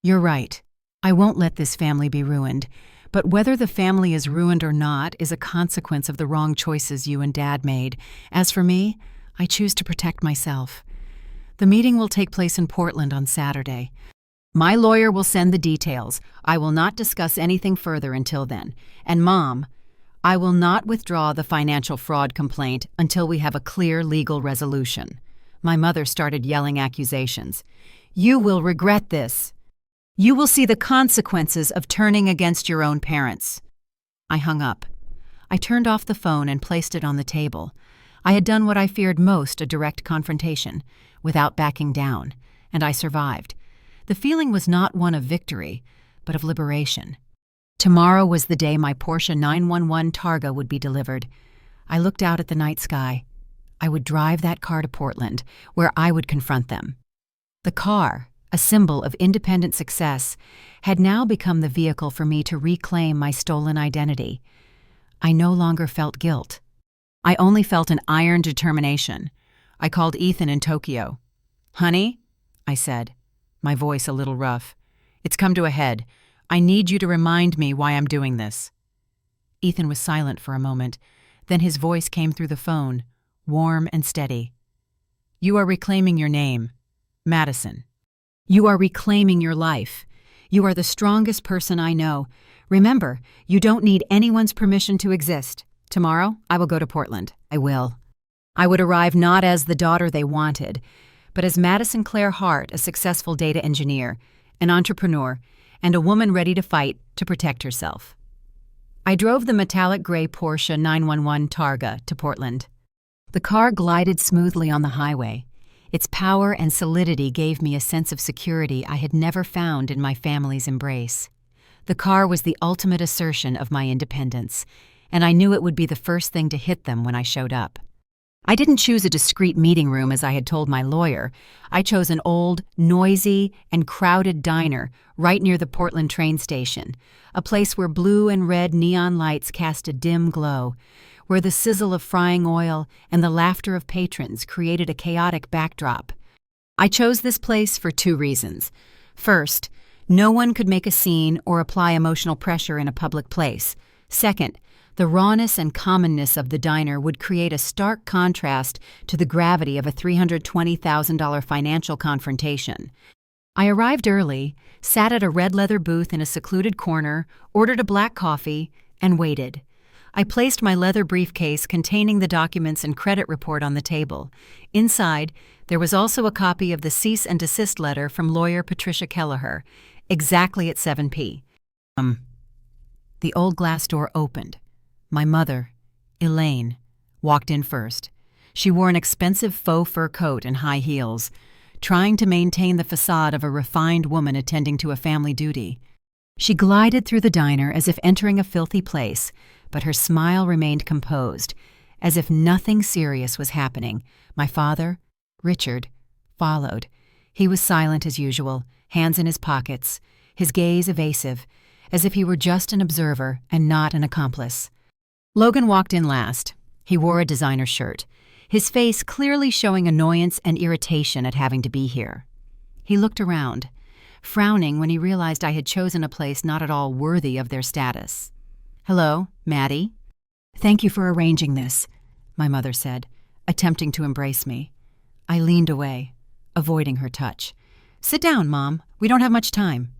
"You're right. I won't let this family be ruined, but whether the family is ruined or not is a consequence of the wrong choices you and Dad made. As for me, I choose to protect myself. The meeting will take place in Portland on Saturday. My lawyer will send the details. I will not discuss anything further until then. And Mom, I will not withdraw the financial fraud complaint until we have a clear legal resolution." My mother started yelling accusations. "You will regret this. You will see the consequences of turning against your own parents." I hung up. I turned off the phone and placed it on the table. I had done what I feared most, a direct confrontation, without backing down, and I survived. The feeling was not one of victory, but of liberation. Tomorrow was the day my Porsche 911 Targa would be delivered. I looked out at the night sky. I would drive that car to Portland, where I would confront them. The car, a symbol of independent success, had now become the vehicle for me to reclaim my stolen identity. I no longer felt guilt. I only felt an iron determination. I called Ethan in Tokyo. "Honey," I said, my voice a little rough, "it's come to a head. I need you to remind me why I'm doing this." Ethan was silent for a moment. Then his voice came through the phone, warm and steady. "You are reclaiming your name, Madison. You are reclaiming your life. You are the strongest person I know. Remember, you don't need anyone's permission to exist. Tomorrow, I will go to Portland. I will. I would arrive not as the daughter they wanted, but as Madison Claire Hart, a successful data engineer, an entrepreneur, and a woman ready to fight to protect herself." I drove the metallic gray Porsche 911 Targa to Portland. The car glided smoothly on the highway. Its power and solidity gave me a sense of security I had never found in my family's embrace. The car was the ultimate assertion of my independence, and I knew it would be the first thing to hit them when I showed up. I didn't choose a discreet meeting room as I had told my lawyer. I chose an old, noisy, and crowded diner right near the Portland train station, a place where blue and red neon lights cast a dim glow, where the sizzle of frying oil and the laughter of patrons created a chaotic backdrop. I chose this place for 2 reasons. First, no one could make a scene or apply emotional pressure in a public place. Second, the rawness and commonness of the diner would create a stark contrast to the gravity of a $320,000 financial confrontation. I arrived early, sat at a red leather booth in a secluded corner, ordered a black coffee, and waited. I placed my leather briefcase containing the documents and credit report on the table. Inside, there was also a copy of the cease and desist letter from lawyer Patricia Kelleher, exactly at 7 p.m. The old glass door opened. My mother, Elaine, walked in first. She wore an expensive faux fur coat and high heels, trying to maintain the facade of a refined woman attending to a family duty. She glided through the diner as if entering a filthy place, but her smile remained composed, as if nothing serious was happening. My father, Richard, followed. He was silent as usual, hands in his pockets, his gaze evasive, as if he were just an observer and not an accomplice. Logan walked in last. He wore a designer shirt, his face clearly showing annoyance and irritation at having to be here. He looked around, frowning when he realized I had chosen a place not at all worthy of their status. "Hello, Maddie." "Thank you for arranging this," my mother said, attempting to embrace me. I leaned away, avoiding her touch. "Sit down, Mom. We don't have much time."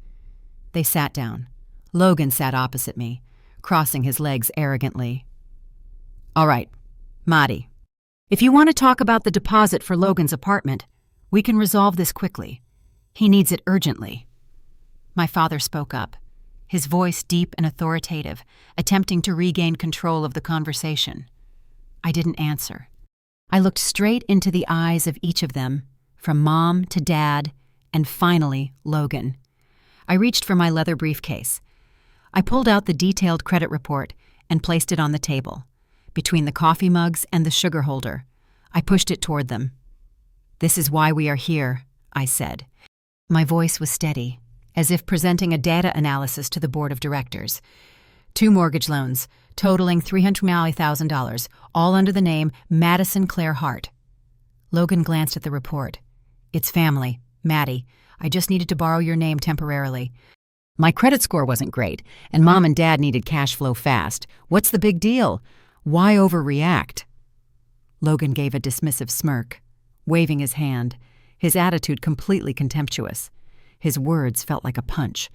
They sat down. Logan sat opposite me, crossing his legs arrogantly. "All right, Maddie. If you want to talk about the deposit for Logan's apartment, we can resolve this quickly. He needs it urgently." My father spoke up, his voice deep and authoritative, attempting to regain control of the conversation. I didn't answer. I looked straight into the eyes of each of them, from Mom to Dad, and finally, Logan. I reached for my leather briefcase. I pulled out the detailed credit report and placed it on the table, between the coffee mugs and the sugar holder. I pushed it toward them. "This is why we are here," I said. My voice was steady, as if presenting a data analysis to the board of directors. 2 mortgage loans, totaling $350,000, all under the name Madison Claire Hart. Logan glanced at the report. "It's family, Maddie. I just needed to borrow your name temporarily. My credit score wasn't great, and Mom and Dad needed cash flow fast. What's the big deal? Why overreact?" Logan gave a dismissive smirk, waving his hand, his attitude completely contemptuous. His words felt like a punch.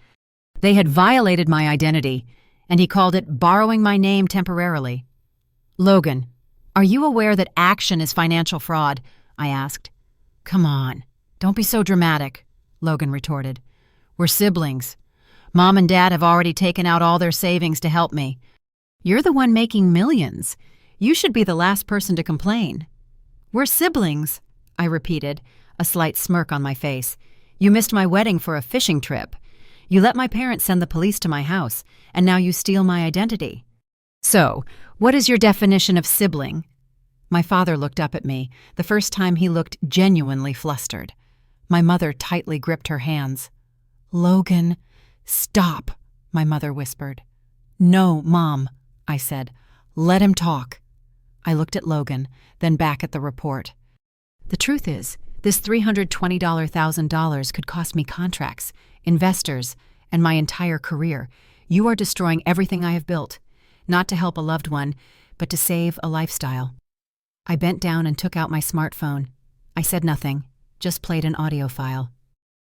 They had violated my identity, and he called it borrowing my name temporarily. "Logan, are you aware that action is financial fraud?" I asked. "Come on, don't be so dramatic," Logan retorted. "We're siblings. Mom and Dad have already taken out all their savings to help me. You're the one making millions. You should be the last person to complain." "We're siblings," I repeated, a slight smirk on my face. "You missed my wedding for a fishing trip. You let my parents send the police to my house, and now you steal my identity. So, what is your definition of sibling?" My father looked up at me, the first time he looked genuinely flustered. My mother tightly gripped her hands. "Logan, stop," my mother whispered. "No, Mom," I said. "Let him talk." I looked at Logan, then back at the report. The truth is, this $320,000 could cost me contracts, investors, and my entire career. You are destroying everything I have built, not to help a loved one, but to save a lifestyle. I bent down and took out my smartphone. I said nothing, just played an audio file.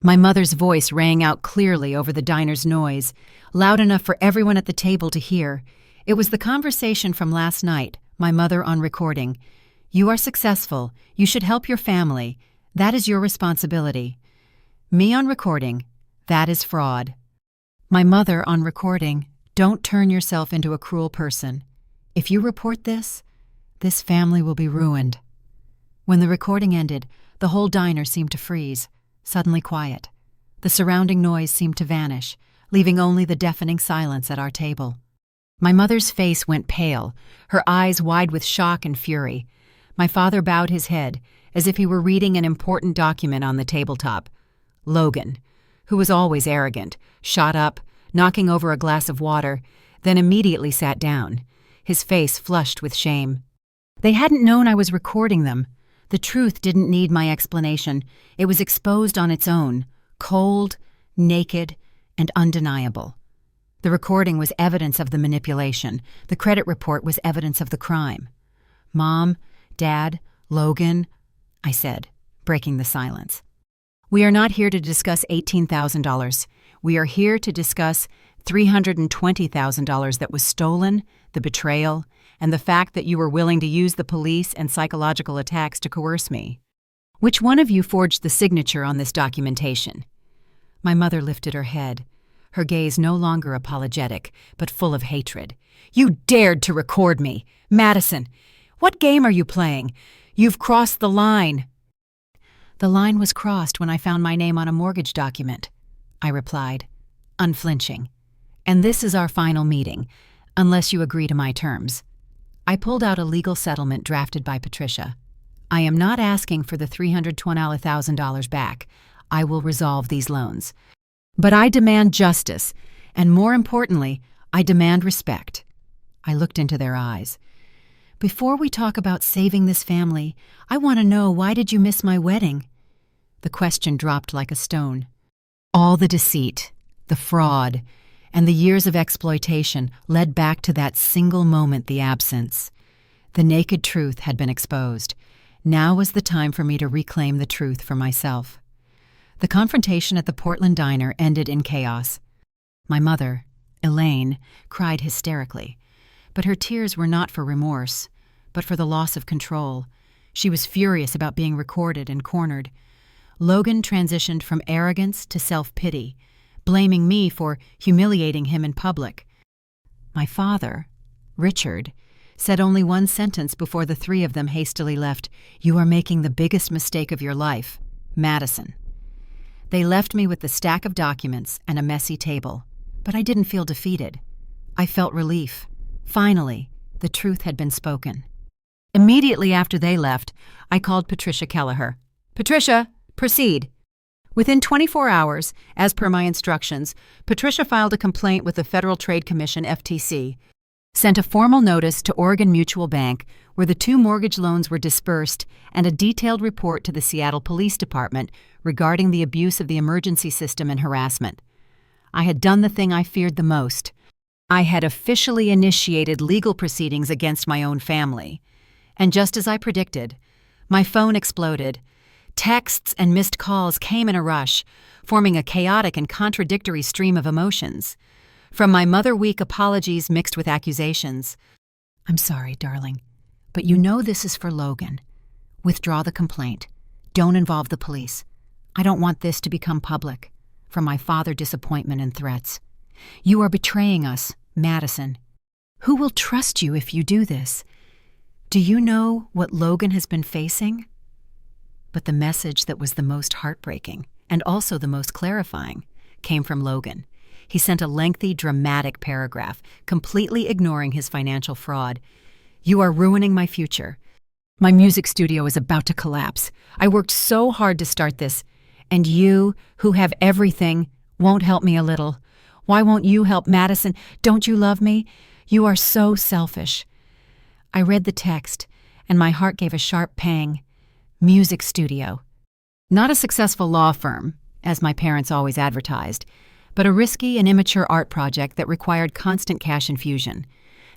My mother's voice rang out clearly over the diner's noise, loud enough for everyone at the table to hear. It was the conversation from last night, my mother on recording. "You are successful. You should help your family. That is your responsibility." Me on recording. "That is fraud." My mother on recording. "Don't turn yourself into a cruel person. If you report this family will be ruined." When the recording ended, the whole diner seemed to freeze, suddenly quiet. The surrounding noise seemed to vanish, leaving only the deafening silence at our table. My mother's face went pale, her eyes wide with shock and fury. My father bowed his head, as if he were reading an important document on the tabletop. Logan, who was always arrogant, shot up, knocking over a glass of water, then immediately sat down, his face flushed with shame. They hadn't known I was recording them. The truth didn't need my explanation. It was exposed on its own, cold, naked, and undeniable. The recording was evidence of the manipulation. The credit report was evidence of the crime. "Mom, Dad, Logan," I said, breaking the silence. "We are not here to discuss $18,000. We are here to discuss $320,000 that was stolen, the betrayal, and the fact that you were willing to use the police and psychological attacks to coerce me. Which one of you forged the signature on this documentation?" My mother lifted her head, her gaze no longer apologetic, but full of hatred. "You dared to record me! Madison! What game are you playing? You've crossed the line." "The line was crossed when I found my name on a mortgage document," I replied, unflinching. "And this is our final meeting, unless you agree to my terms." I pulled out a legal settlement drafted by Patricia. "I am not asking for the $320,000 back. I will resolve these loans. But I demand justice, and more importantly, I demand respect." I looked into their eyes. "Before we talk about saving this family, I want to know, why did you miss my wedding?" The question dropped like a stone. All the deceit, the fraud, and the years of exploitation led back to that single moment, the absence. The naked truth had been exposed. Now was the time for me to reclaim the truth for myself. The confrontation at the Portland diner ended in chaos. My mother, Elaine, cried hysterically, but her tears were not for remorse, but for the loss of control. She was furious about being recorded and cornered. Logan transitioned from arrogance to self-pity, blaming me for humiliating him in public. My father, Richard, said only one sentence before the three of them hastily left: "You are making the biggest mistake of your life, Madison." They left me with the stack of documents and a messy table, but I didn't feel defeated. I felt relief. Finally, the truth had been spoken. Immediately after they left, I called Patricia Kelleher. "Patricia, proceed." Within 24 hours, as per my instructions, Patricia filed a complaint with the Federal Trade Commission, FTC, sent a formal notice to Oregon Mutual Bank where the 2 mortgage loans were dispersed, and a detailed report to the Seattle Police Department regarding the abuse of the emergency system and harassment. I had done the thing I feared the most. I had officially initiated legal proceedings against my own family. And just as I predicted, my phone exploded. Texts and missed calls came in a rush, forming a chaotic and contradictory stream of emotions. From my mother-weak apologies mixed with accusations. "I'm sorry, darling, but you know this is for Logan. Withdraw the complaint. Don't involve the police. I don't want this to become public." From my father, disappointment and threats. "You are betraying us, Madison. Who will trust you if you do this? Do you know what Logan has been facing?" But the message that was the most heartbreaking, and also the most clarifying, came from Logan. He sent a lengthy, dramatic paragraph, completely ignoring his financial fraud. "You are ruining my future. My music studio is about to collapse. I worked so hard to start this, and you, who have everything, won't help me a little. Why won't you help, Madison? Don't you love me? You are so selfish." I read the text, and my heart gave a sharp pang. Music studio. Not a successful law firm, as my parents always advertised, but a risky and immature art project that required constant cash infusion.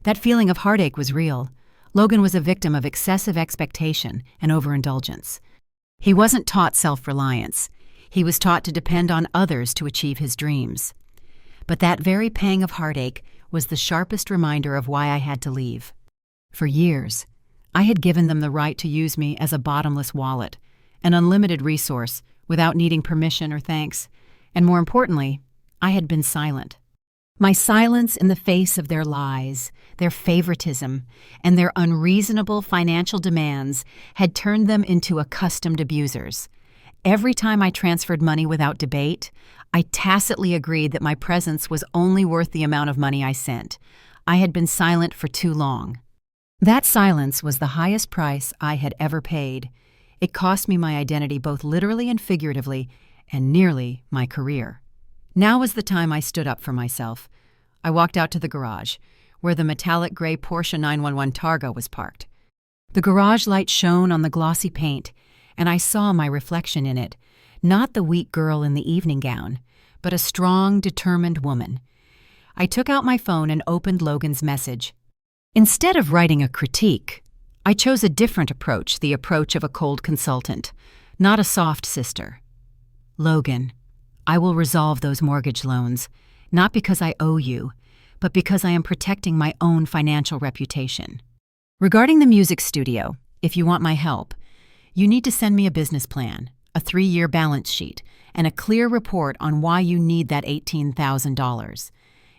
That feeling of heartache was real. Logan was a victim of excessive expectation and overindulgence. He wasn't taught self-reliance. He was taught to depend on others to achieve his dreams. But that very pang of heartache was the sharpest reminder of why I had to leave. For years, I had given them the right to use me as a bottomless wallet, an unlimited resource without needing permission or thanks, and more importantly, I had been silent. My silence in the face of their lies, their favoritism, and their unreasonable financial demands had turned them into accustomed abusers. Every time I transferred money without debate, I tacitly agreed that my presence was only worth the amount of money I sent. I had been silent for too long. That silence was the highest price I had ever paid. It cost me my identity both literally and figuratively, and nearly my career. Now was the time I stood up for myself. I walked out to the garage, where the metallic gray Porsche 911 Targa was parked. The garage light shone on the glossy paint, and I saw my reflection in it, not the weak girl in the evening gown, but a strong, determined woman. I took out my phone and opened Logan's message. Instead of writing a critique, I chose a different approach, the approach of a cold consultant, not a soft sister. "Logan, I will resolve those mortgage loans, not because I owe you, but because I am protecting my own financial reputation. Regarding the music studio, if you want my help, you need to send me a business plan, a 3-year balance sheet, and a clear report on why you need that $18,000.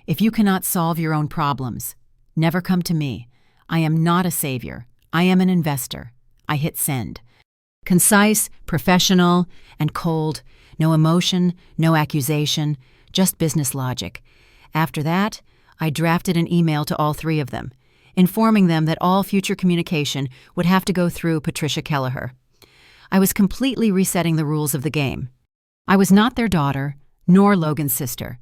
If you cannot solve your own problems, never come to me. I am not a savior. I am an investor." I hit send. Concise, professional, and cold. No emotion, no accusation, just business logic. After that, I drafted an email to all 3 of them, informing them that all future communication would have to go through Patricia Kelleher. I was completely resetting the rules of the game. I was not their daughter, nor Logan's sister.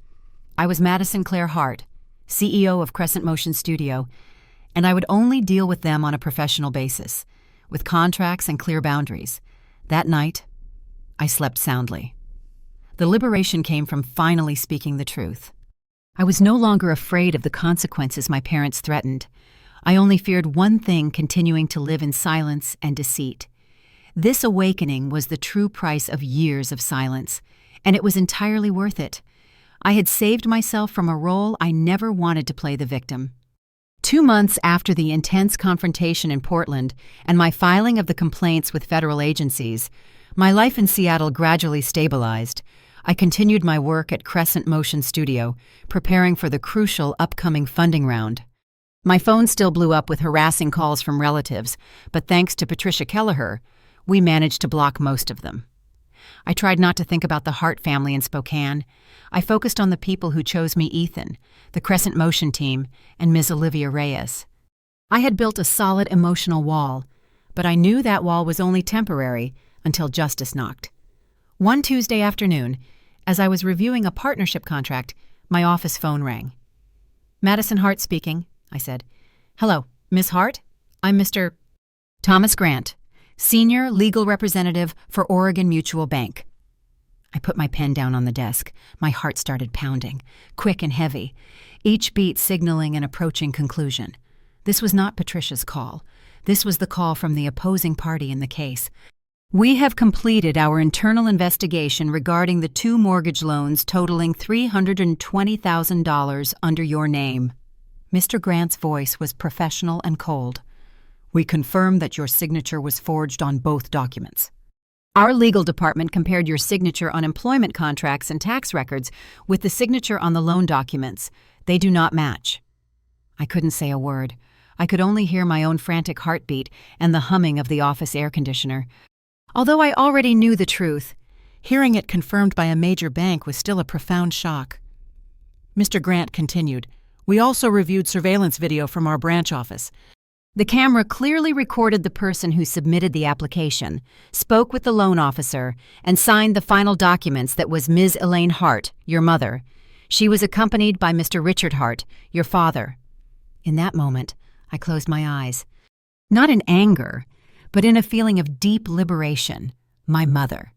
I was Madison Claire Hart, CEO of Crescent Motion Studio, and I would only deal with them on a professional basis, with contracts and clear boundaries. That night, I slept soundly. The liberation came from finally speaking the truth. I was no longer afraid of the consequences my parents threatened. I only feared one thing: continuing to live in silence and deceit. This awakening was the true price of years of silence, and it was entirely worth it. I had saved myself from a role I never wanted to play: the victim. 2 months after the intense confrontation in Portland and my filing of the complaints with federal agencies, my life in Seattle gradually stabilized. I continued my work at Crescent Motion Studio, preparing for the crucial upcoming funding round. My phone still blew up with harassing calls from relatives, but thanks to Patricia Kelleher, we managed to block most of them. I tried not to think about the Hart family in Spokane. I focused on the people who chose me: Ethan, the Crescent Motion team, and Ms. Olivia Reyes. I had built a solid emotional wall, but I knew that wall was only temporary until justice knocked. One Tuesday afternoon, as I was reviewing a partnership contract, my office phone rang. "Madison Hart speaking," I said. "Hello, Miss Hart? I'm Mr. Thomas Grant, Senior Legal Representative for Oregon Mutual Bank." I put my pen down on the desk. My heart started pounding, quick and heavy, each beat signaling an approaching conclusion. This was not Patricia's call. This was the call from the opposing party in the case. "We have completed our internal investigation regarding the 2 mortgage loans totaling $320,000 under your name." Mr. Grant's voice was professional and cold. "We confirm that your signature was forged on both documents. Our legal department compared your signature on employment contracts and tax records with the signature on the loan documents. They do not match." I couldn't say a word. I could only hear my own frantic heartbeat and the humming of the office air conditioner. Although I already knew the truth, hearing it confirmed by a major bank was still a profound shock. Mr. Grant continued, "We also reviewed surveillance video from our branch office. The camera clearly recorded the person who submitted the application, spoke with the loan officer, and signed the final documents. That was Ms. Elaine Hart, your mother. She was accompanied by Mr. Richard Hart, your father." In that moment, I closed my eyes. Not in anger, but in a feeling of deep liberation. My mother,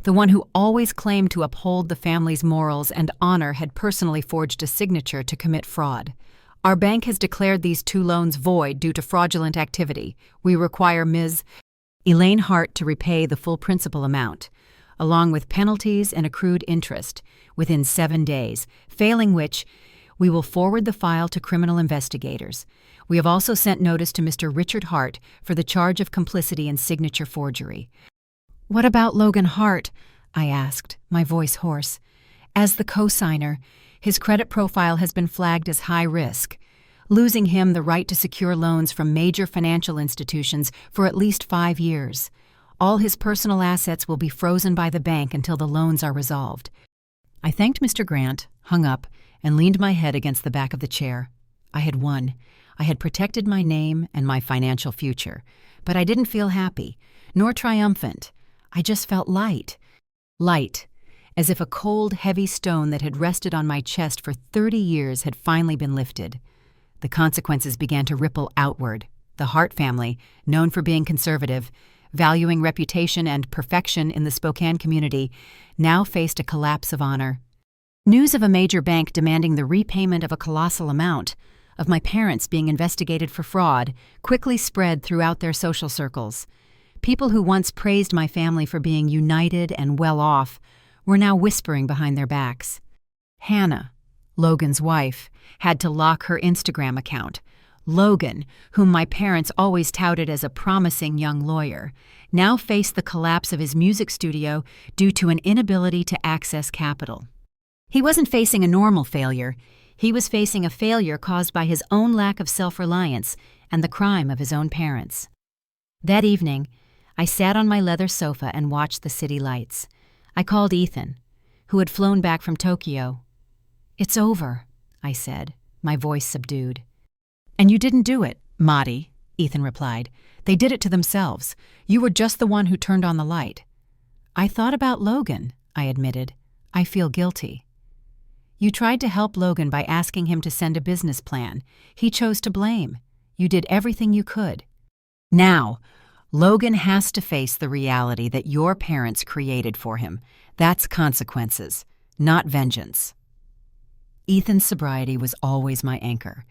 the one who always claimed to uphold the family's morals and honor, had personally forged a signature to commit fraud. "Our bank has declared these 2 loans void due to fraudulent activity. We require Ms. Elaine Hart to repay the full principal amount, along with penalties and accrued interest, within 7 days, failing which, we will forward the file to criminal investigators. We have also sent notice to Mr. Richard Hart for the charge of complicity in signature forgery." "What about Logan Hart?" I asked, my voice hoarse. "As the co-signer, his credit profile has been flagged as high risk, losing him the right to secure loans from major financial institutions for at least 5 years. All his personal assets will be frozen by the bank until the loans are resolved." I thanked Mr. Grant, hung up, and leaned my head against the back of the chair. I had won. I had protected my name and my financial future, but I didn't feel happy, nor triumphant. I just felt light. Light, as if a cold, heavy stone that had rested on my chest for 30 years had finally been lifted. The consequences began to ripple outward. The Hart family, known for being conservative, valuing reputation and perfection in the Spokane community, now faced a collapse of honor. News of a major bank demanding the repayment of a colossal amount, of my parents being investigated for fraud, quickly spread throughout their social circles. People who once praised my family for being united and well off were now whispering behind their backs. Hannah, Logan's wife, had to lock her Instagram account. Logan, whom my parents always touted as a promising young lawyer, now faced the collapse of his music studio due to an inability to access capital. He wasn't facing a normal failure. He was facing a failure caused by his own lack of self-reliance and the crime of his own parents. That evening, I sat on my leather sofa and watched the city lights. I called Ethan, who had flown back from Tokyo. "It's over," I said, my voice subdued. "And you didn't do it, Madi," Ethan replied. "They did it to themselves. You were just the one who turned on the light." "I thought about Logan," I admitted. "I feel guilty." "You tried to help Logan by asking him to send a business plan. He chose to blame. You did everything you could. Now, Logan has to face the reality that your parents created for him. That's consequences, not vengeance. Ethan's sobriety was always my anchor.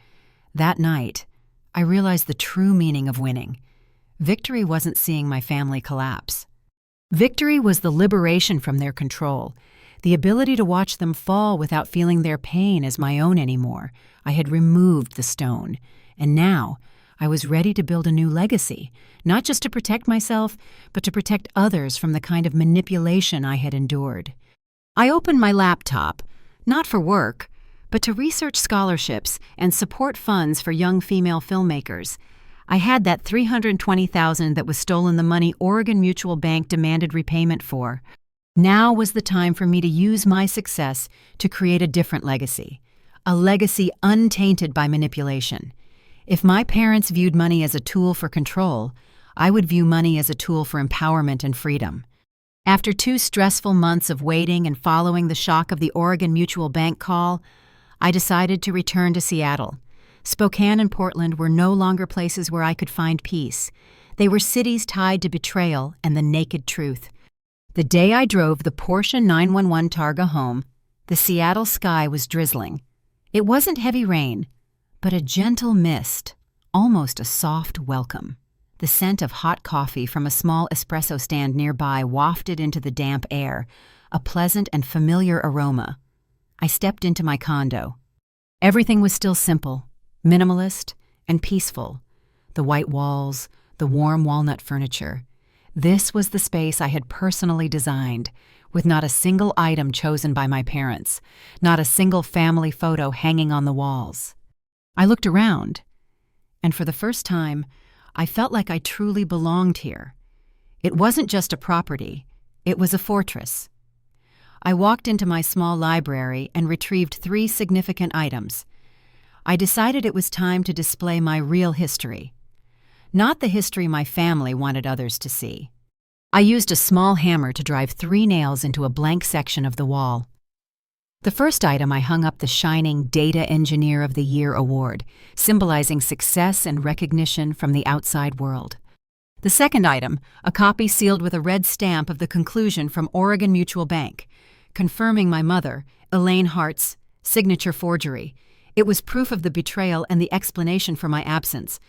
That night, I realized the true meaning of winning. Victory wasn't seeing my family collapse. Victory was the liberation from their control, the ability to watch them fall without feeling their pain as my own anymore. I had removed the stone, and now I was ready to build a new legacy, not just to protect myself, but to protect others from the kind of manipulation I had endured. I opened my laptop, not for work, but to research scholarships and support funds for young female filmmakers. I had that $320,000 that was stolen the money Oregon Mutual Bank demanded repayment for. Now was the time for me to use my success to create a different legacy, a legacy untainted by manipulation. If my parents viewed money as a tool for control, I would view money as a tool for empowerment and freedom. After 2 stressful months of waiting and following the shock of the Oregon Mutual Bank call, I decided to return to Seattle. Spokane and Portland were no longer places where I could find peace. They were cities tied to betrayal and the naked truth. The day I drove the Porsche 911 Targa home, the Seattle sky was drizzling. It wasn't heavy rain, but a gentle mist, almost a soft welcome. The scent of hot coffee from a small espresso stand nearby wafted into the damp air, a pleasant and familiar aroma. I stepped into my condo. Everything was still simple, minimalist, and peaceful. The white walls, the warm walnut furniture. This was the space I had personally designed, with not a single item chosen by my parents, not a single family photo hanging on the walls. I looked around, and for the first time, I felt like I truly belonged here. It wasn't just a property, it was a fortress. I walked into my small library and retrieved 3 significant items. I decided it was time to display my real history, not the history my family wanted others to see. I used a small hammer to drive 3 nails into a blank section of the wall. The first item I hung up the shining Data Engineer of the Year award, symbolizing success and recognition from the outside world. The second item, a copy sealed with a red stamp of the conclusion from Oregon Mutual Bank, confirming my mother, Elaine Hart's, signature forgery. It was proof of the betrayal and the explanation for my absence.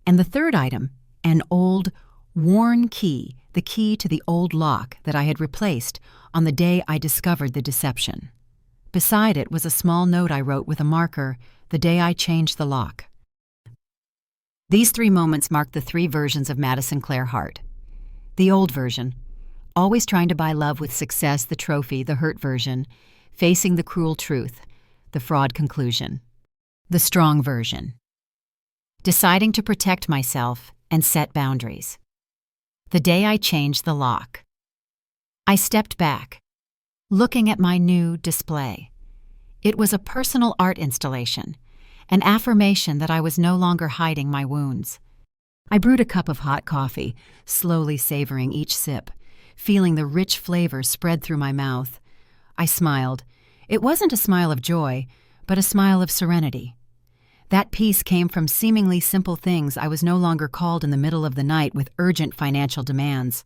And the third item, an old, worn key, the key to the old lock that I had replaced on the day I discovered the deception. Beside it was a small note I wrote with a marker the day I changed the lock. These 3 moments marked the 3 versions of Madison Claire Hart. The old version, always trying to buy love with success, the trophy, the hurt version, facing the cruel truth, the fraud conclusion. The strong version, deciding to protect myself and set boundaries. The day I changed the lock. I stepped back, looking at my new display. It was a personal art installation, an affirmation that I was no longer hiding my wounds. I brewed a cup of hot coffee, slowly savoring each sip, feeling the rich flavor spread through my mouth. I smiled. It wasn't a smile of joy, but a smile of serenity. That peace came from seemingly simple things. I was no longer called in the middle of the night with urgent financial demands.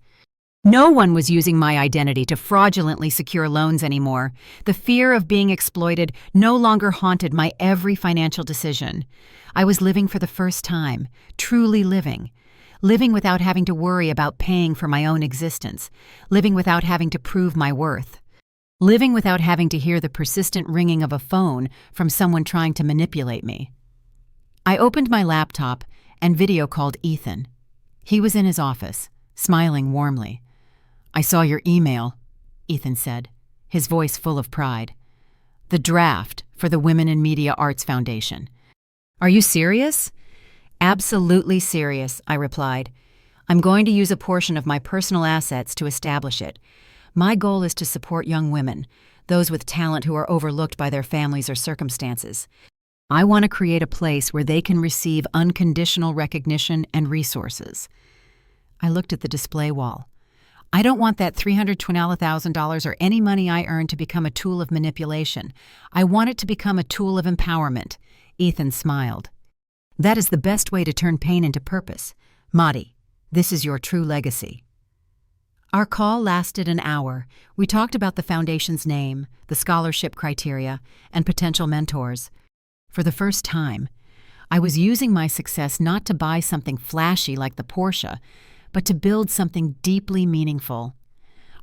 No one was using my identity to fraudulently secure loans anymore. The fear of being exploited no longer haunted my every financial decision. I was living for the first time, truly living without having to worry about paying for my own existence, living without having to prove my worth, living without having to hear the persistent ringing of a phone from someone trying to manipulate me. I opened my laptop and video called Ethan. He was in his office, smiling warmly. "I saw your email," Ethan said, his voice full of pride. "The draft for the Women in Media Arts Foundation." "Are you serious?" "Absolutely serious," I replied. "I'm going to use a portion of my personal assets to establish it. My goal is to support young women, those with talent who are overlooked by their families or circumstances. I want to create a place where they can receive unconditional recognition and resources." I looked at the display wall. I don't want that $320,000 or any money I earn to become a tool of manipulation. I want it to become a tool of empowerment. Ethan smiled. That is the best way to turn pain into purpose. Madi, this is your true legacy. Our call lasted an hour. We talked about the foundation's name, the scholarship criteria, and potential mentors. For the first time, I was using my success not to buy something flashy like the Porsche, but to build something deeply meaningful.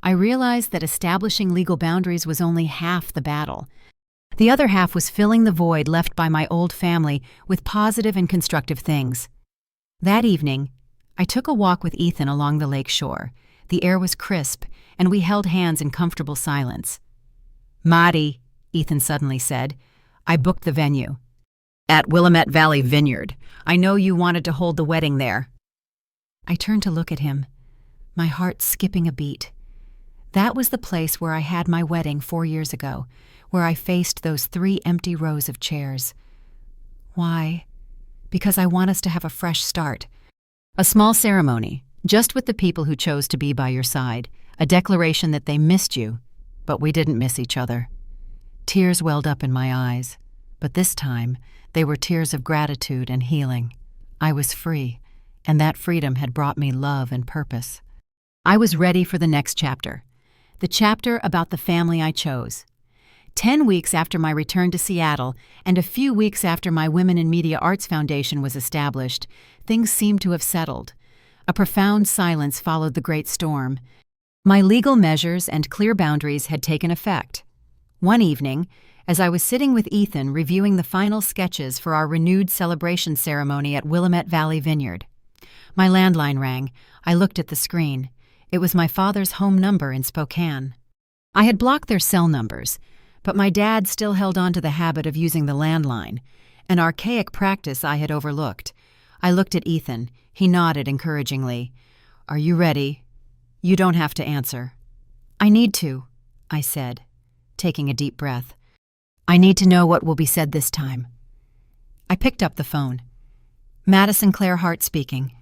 I realized that establishing legal boundaries was only half the battle. The other half was filling the void left by my old family with positive and constructive things. That evening, I took a walk with Ethan along the lake shore. The air was crisp, and we held hands in comfortable silence. "Madi," Ethan suddenly said, "I booked the venue. At Willamette Valley Vineyard. I know you wanted to hold the wedding there." I turned to look at him, my heart skipping a beat. That was the place where I had my wedding 4 years ago, where I faced those 3 empty rows of chairs. Why? Because I want us to have a fresh start. A small ceremony, just with the people who chose to be by your side, a declaration that they missed you, but we didn't miss each other. Tears welled up in my eyes, but this time they were tears of gratitude and healing. I was free, and that freedom had brought me love and purpose. I was ready for the next chapter, the chapter about the family I chose. 10 weeks after my return to Seattle, and a few weeks after my Women in Media Arts Foundation was established, things seemed to have settled. A profound silence followed the great storm. My legal measures and clear boundaries had taken effect. One evening, as I was sitting with Ethan reviewing the final sketches for our renewed celebration ceremony at Willamette Valley Vineyard, my landline rang. I looked at the screen. It was my father's home number in Spokane. I had blocked their cell numbers, but my dad still held on to the habit of using the landline, an archaic practice I had overlooked. I looked at Ethan. He nodded encouragingly. "Are you ready? You don't have to answer." "I need to," I said, taking a deep breath. "I need to know what will be said this time." I picked up the phone. Madison Claire Hart speaking.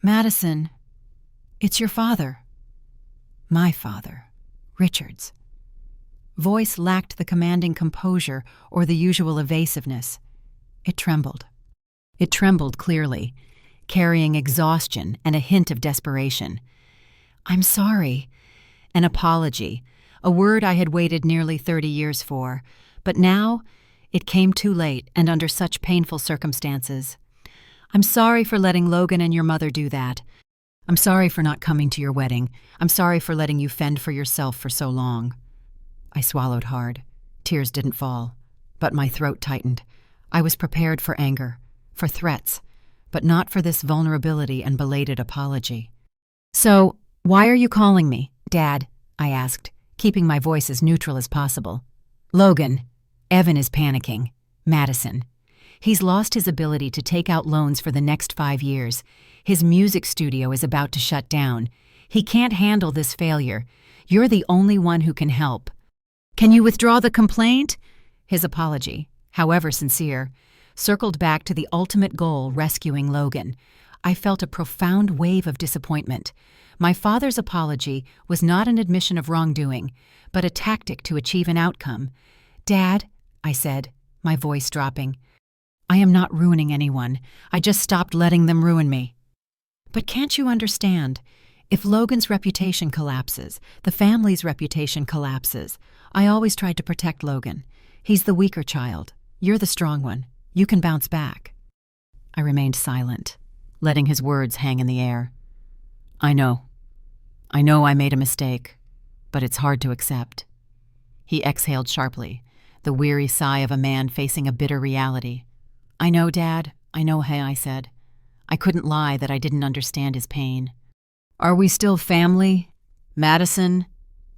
"Madison, it's your father." "My father, Richard's." Voice lacked the commanding composure or the usual evasiveness. It trembled. It trembled clearly, carrying exhaustion and a hint of desperation. "I'm sorry." An apology, a word I had waited nearly 30 years for, but now it came too late and under such painful circumstances. "I'm sorry for letting Logan and your mother do that. I'm sorry for not coming to your wedding. I'm sorry for letting you fend for yourself for so long." I swallowed hard. Tears didn't fall, but my throat tightened. I was prepared for anger, for threats, but not for this vulnerability and belated apology. "So, why are you calling me, Dad?" I asked, keeping my voice as neutral as possible. "Logan, Evan is panicking. Madison. He's lost his ability to take out loans for the next 5 years. His music studio is about to shut down. He can't handle this failure. You're the only one who can help. Can you withdraw the complaint?" His apology, however sincere, circled back to the ultimate goal, rescuing Logan. I felt a profound wave of disappointment. My father's apology was not an admission of wrongdoing, but a tactic to achieve an outcome. "Dad," I said, my voice dropping, "I am not ruining anyone. I just stopped letting them ruin me." "But can't you understand? If Logan's reputation collapses, the family's reputation collapses. I always tried to protect Logan. He's the weaker child. You're the strong one. You can bounce back." I remained silent, letting his words hang in the air. I know I made a mistake, but it's hard to accept." He exhaled sharply, the weary sigh of a man facing a bitter reality. "I know, Dad. I know, Hay," I said. I couldn't lie that I didn't understand his pain. "Are we still family, Madison?"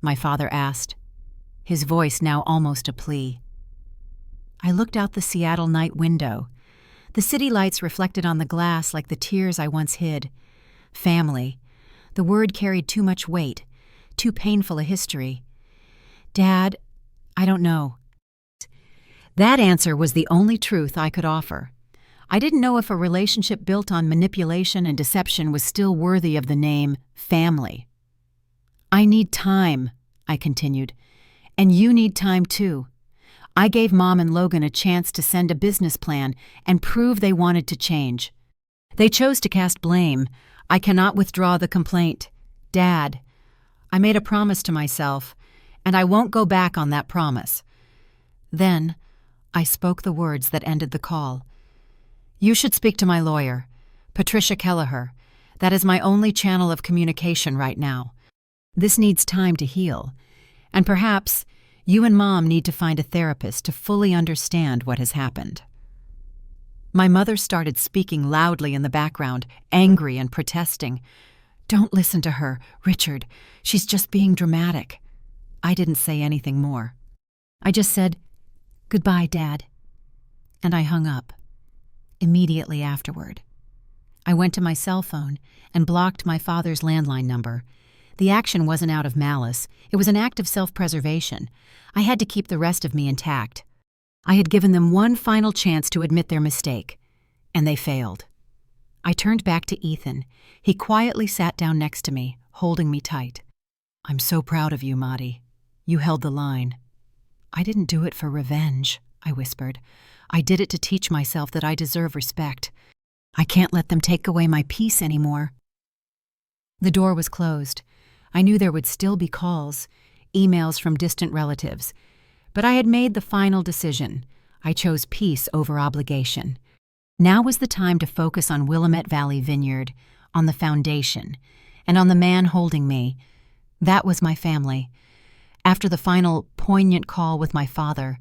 my father asked, his voice now almost a plea. I looked out the Seattle night window. The city lights reflected on the glass like the tears I once hid. Family. The word carried too much weight, too painful a history. "Dad, I don't know." That answer was the only truth I could offer. I didn't know if a relationship built on manipulation and deception was still worthy of the name family. "I need time," I continued, "and you need time too. I gave Mom and Logan a chance to send a business plan and prove they wanted to change. They chose to cast blame. I cannot withdraw the complaint. Dad, I made a promise to myself, and I won't go back on that promise. Then, I spoke the words that ended the call. You should speak to my lawyer, Patricia Kelleher. That is my only channel of communication right now. This needs time to heal, and perhaps you and Mom need to find a therapist to fully understand what has happened. My mother started speaking loudly in the background, angry and protesting. Don't listen to her, Richard. She's just being dramatic. I didn't say anything more. I just said, "Goodbye, Dad." And I hung up. Immediately afterward, I went to my cell phone and blocked my father's landline number. The action wasn't out of malice. It was an act of self-preservation. I had to keep the rest of me intact. I had given them one final chance to admit their mistake, and they failed. I turned back to Ethan. He quietly sat down next to me, holding me tight. "I'm so proud of you, Maddie. You held the line." "I didn't do it for revenge," I whispered. "I did it to teach myself that I deserve respect. I can't let them take away my peace anymore." The door was closed. I knew there would still be calls, emails from distant relatives. But I had made the final decision. I chose peace over obligation. Now was the time to focus on Willamette Valley Vineyard, on the foundation, and on the man holding me. That was my family. After the final, poignant call with my father,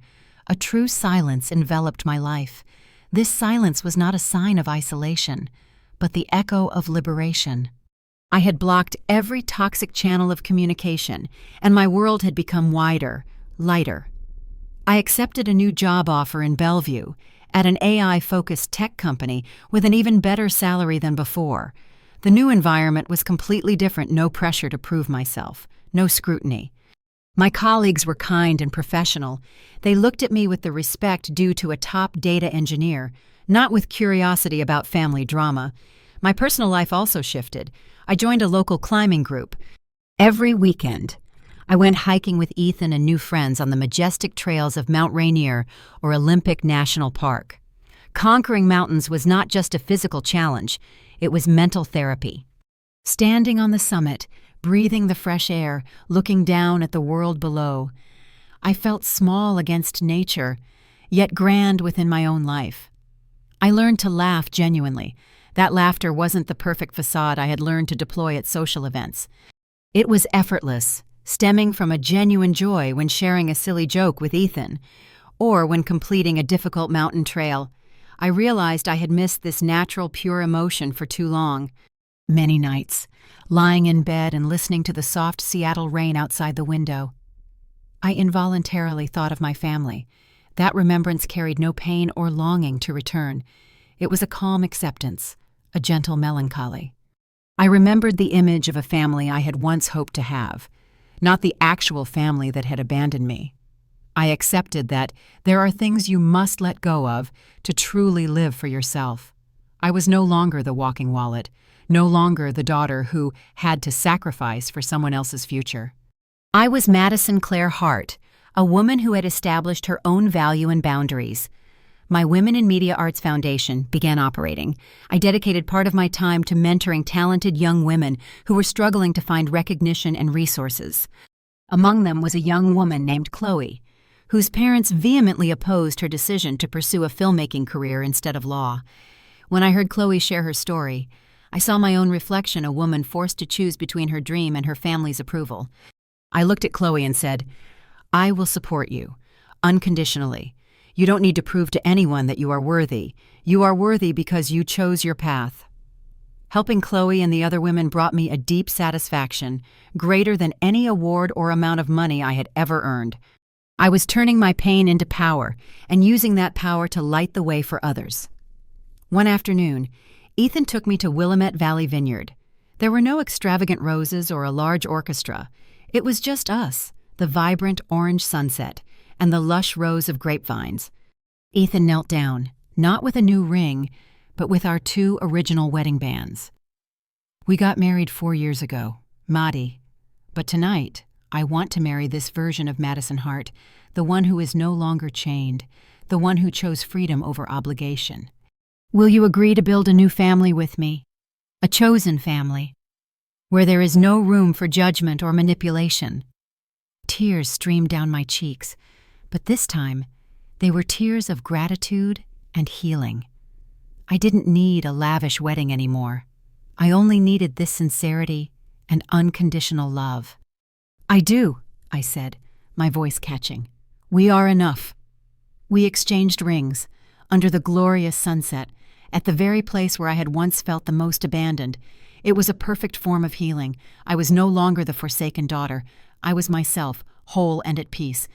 a true silence enveloped my life. This silence was not a sign of isolation, but the echo of liberation. I had blocked every toxic channel of communication, and my world had become wider, lighter. I accepted a new job offer in Bellevue, at an AI-focused tech company with an even better salary than before. The new environment was completely different, no pressure to prove myself, no scrutiny. My colleagues were kind and professional. They looked at me with the respect due to a top data engineer, not with curiosity about family drama. My personal life also shifted. I joined a local climbing group. Every weekend, I went hiking with Ethan and new friends on the majestic trails of Mount Rainier or Olympic National Park. Conquering mountains was not just a physical challenge, it was mental therapy. Standing on the summit, breathing the fresh air, looking down at the world below, I felt small against nature, yet grand within my own life. I learned to laugh genuinely. That laughter wasn't the perfect facade I had learned to deploy at social events. It was effortless, stemming from a genuine joy when sharing a silly joke with Ethan, or when completing a difficult mountain trail. I realized I had missed this natural, pure emotion for too long. Many nights, lying in bed and listening to the soft Seattle rain outside the window, I involuntarily thought of my family. That remembrance carried no pain or longing to return. It was a calm acceptance, a gentle melancholy. I remembered the image of a family I had once hoped to have, not the actual family that had abandoned me. I accepted that there are things you must let go of to truly live for yourself. I was no longer the walking wallet, no longer the daughter who had to sacrifice for someone else's future. I was Madison Claire Hart, a woman who had established her own value and boundaries. My Women in Media Arts Foundation began operating. I dedicated part of my time to mentoring talented young women who were struggling to find recognition and resources. Among them was a young woman named Chloe, whose parents vehemently opposed her decision to pursue a filmmaking career instead of law. When I heard Chloe share her story, I saw my own reflection, a woman forced to choose between her dream and her family's approval. I looked at Chloe and said, "I will support you, unconditionally. You don't need to prove to anyone that you are worthy. You are worthy because you chose your path." Helping Chloe and the other women brought me a deep satisfaction, greater than any award or amount of money I had ever earned. I was turning my pain into power and using that power to light the way for others. One afternoon, Ethan took me to Willamette Valley Vineyard. There were no extravagant roses or a large orchestra. It was just us, the vibrant orange sunset, and the lush rows of grapevines. Ethan knelt down, not with a new ring, but with our 2 original wedding bands. "We got married 4 years ago, Maddie, but tonight I want to marry this version of Madison Hart, the one who is no longer chained, the one who chose freedom over obligation. Will you agree to build a new family with me? A chosen family, where there is no room for judgment or manipulation. Tears streamed down my cheeks, but this time they were tears of gratitude and healing. I didn't need a lavish wedding anymore. I only needed this sincerity and unconditional love. "I do," I said, my voice catching. "We are enough." We exchanged rings, under the glorious sunset, at the very place where I had once felt the most abandoned. It was a perfect form of healing. I was no longer the forsaken daughter. I was myself, whole and at peace.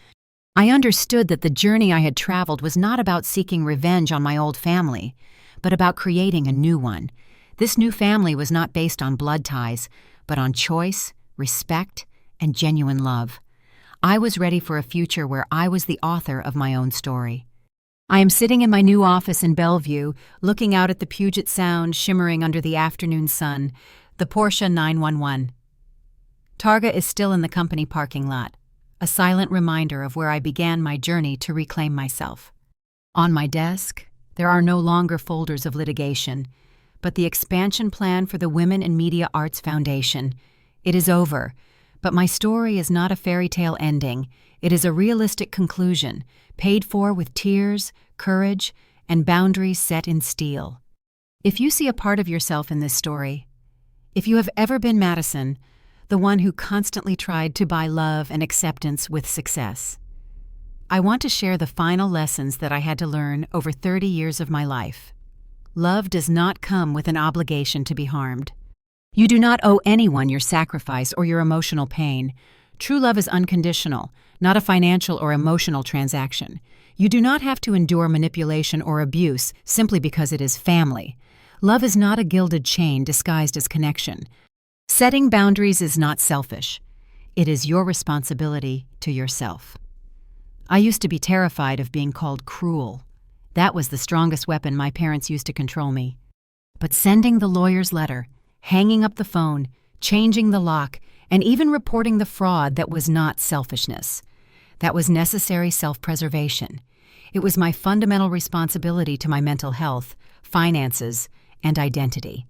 I understood that the journey I had traveled was not about seeking revenge on my old family, but about creating a new one. This new family was not based on blood ties, but on choice, respect, and genuine love. I was ready for a future where I was the author of my own story. I am sitting in my new office in Bellevue, looking out at the Puget Sound shimmering under the afternoon sun, the Porsche 911. Targa is still in the company parking lot, a silent reminder of where I began my journey to reclaim myself. On my desk, there are no longer folders of litigation, but the expansion plan for the Women in Media Arts Foundation. It is over, but my story is not a fairy tale ending. It is a realistic conclusion, paid for with tears, courage, and boundaries set in steel. If you see a part of yourself in this story, if you have ever been Madison, the one who constantly tried to buy love and acceptance with success, I want to share the final lessons that I had to learn over 30 years of my life. Love does not come with an obligation to be harmed. You do not owe anyone your sacrifice or your emotional pain. True love is unconditional, not a financial or emotional transaction. You do not have to endure manipulation or abuse simply because it is family. Love is not a gilded chain disguised as connection. Setting boundaries is not selfish. It is your responsibility to yourself. I used to be terrified of being called cruel. That was the strongest weapon my parents used to control me. But sending the lawyer's letter, hanging up the phone, changing the lock, and even reporting the fraud, that was not selfishness. That was necessary self-preservation. It was my fundamental responsibility to my mental health, finances, and identity.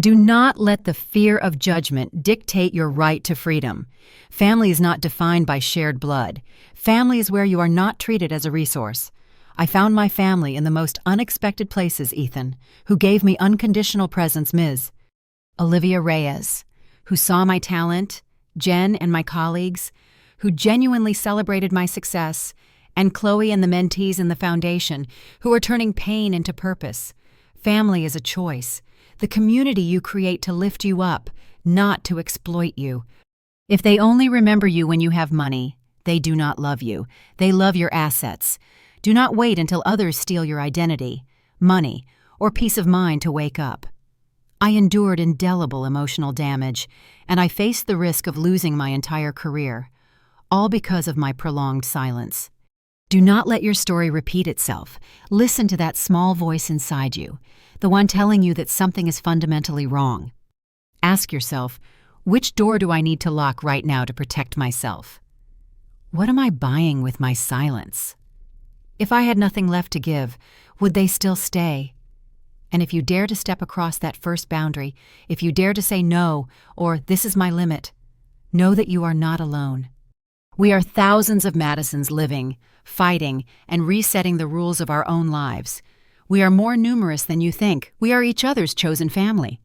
Do not let the fear of judgment dictate your right to freedom. Family is not defined by shared blood. Family is where you are not treated as a resource. I found my family in the most unexpected places, Ethan, who gave me unconditional presence, Ms. Olivia Reyes, who saw my talent, Jen and my colleagues, who genuinely celebrated my success, and Chloe and the mentees in the foundation, who are turning pain into purpose. Family is a choice, the community you create to lift you up, not to exploit you. If they only remember you when you have money, they do not love you. They love your assets. Do not wait until others steal your identity, money, or peace of mind to wake up. I endured indelible emotional damage, and I faced the risk of losing my entire career, all because of my prolonged silence. Do not let your story repeat itself. Listen to that small voice inside you, the one telling you that something is fundamentally wrong. Ask yourself, which door do I need to lock right now to protect myself? What am I buying with my silence? If I had nothing left to give, would they still stay? And if you dare to step across that first boundary, if you dare to say no, or this is my limit, know that you are not alone. We are thousands of Madisons living, fighting, and resetting the rules of our own lives. We are more numerous than you think. We are each other's chosen family.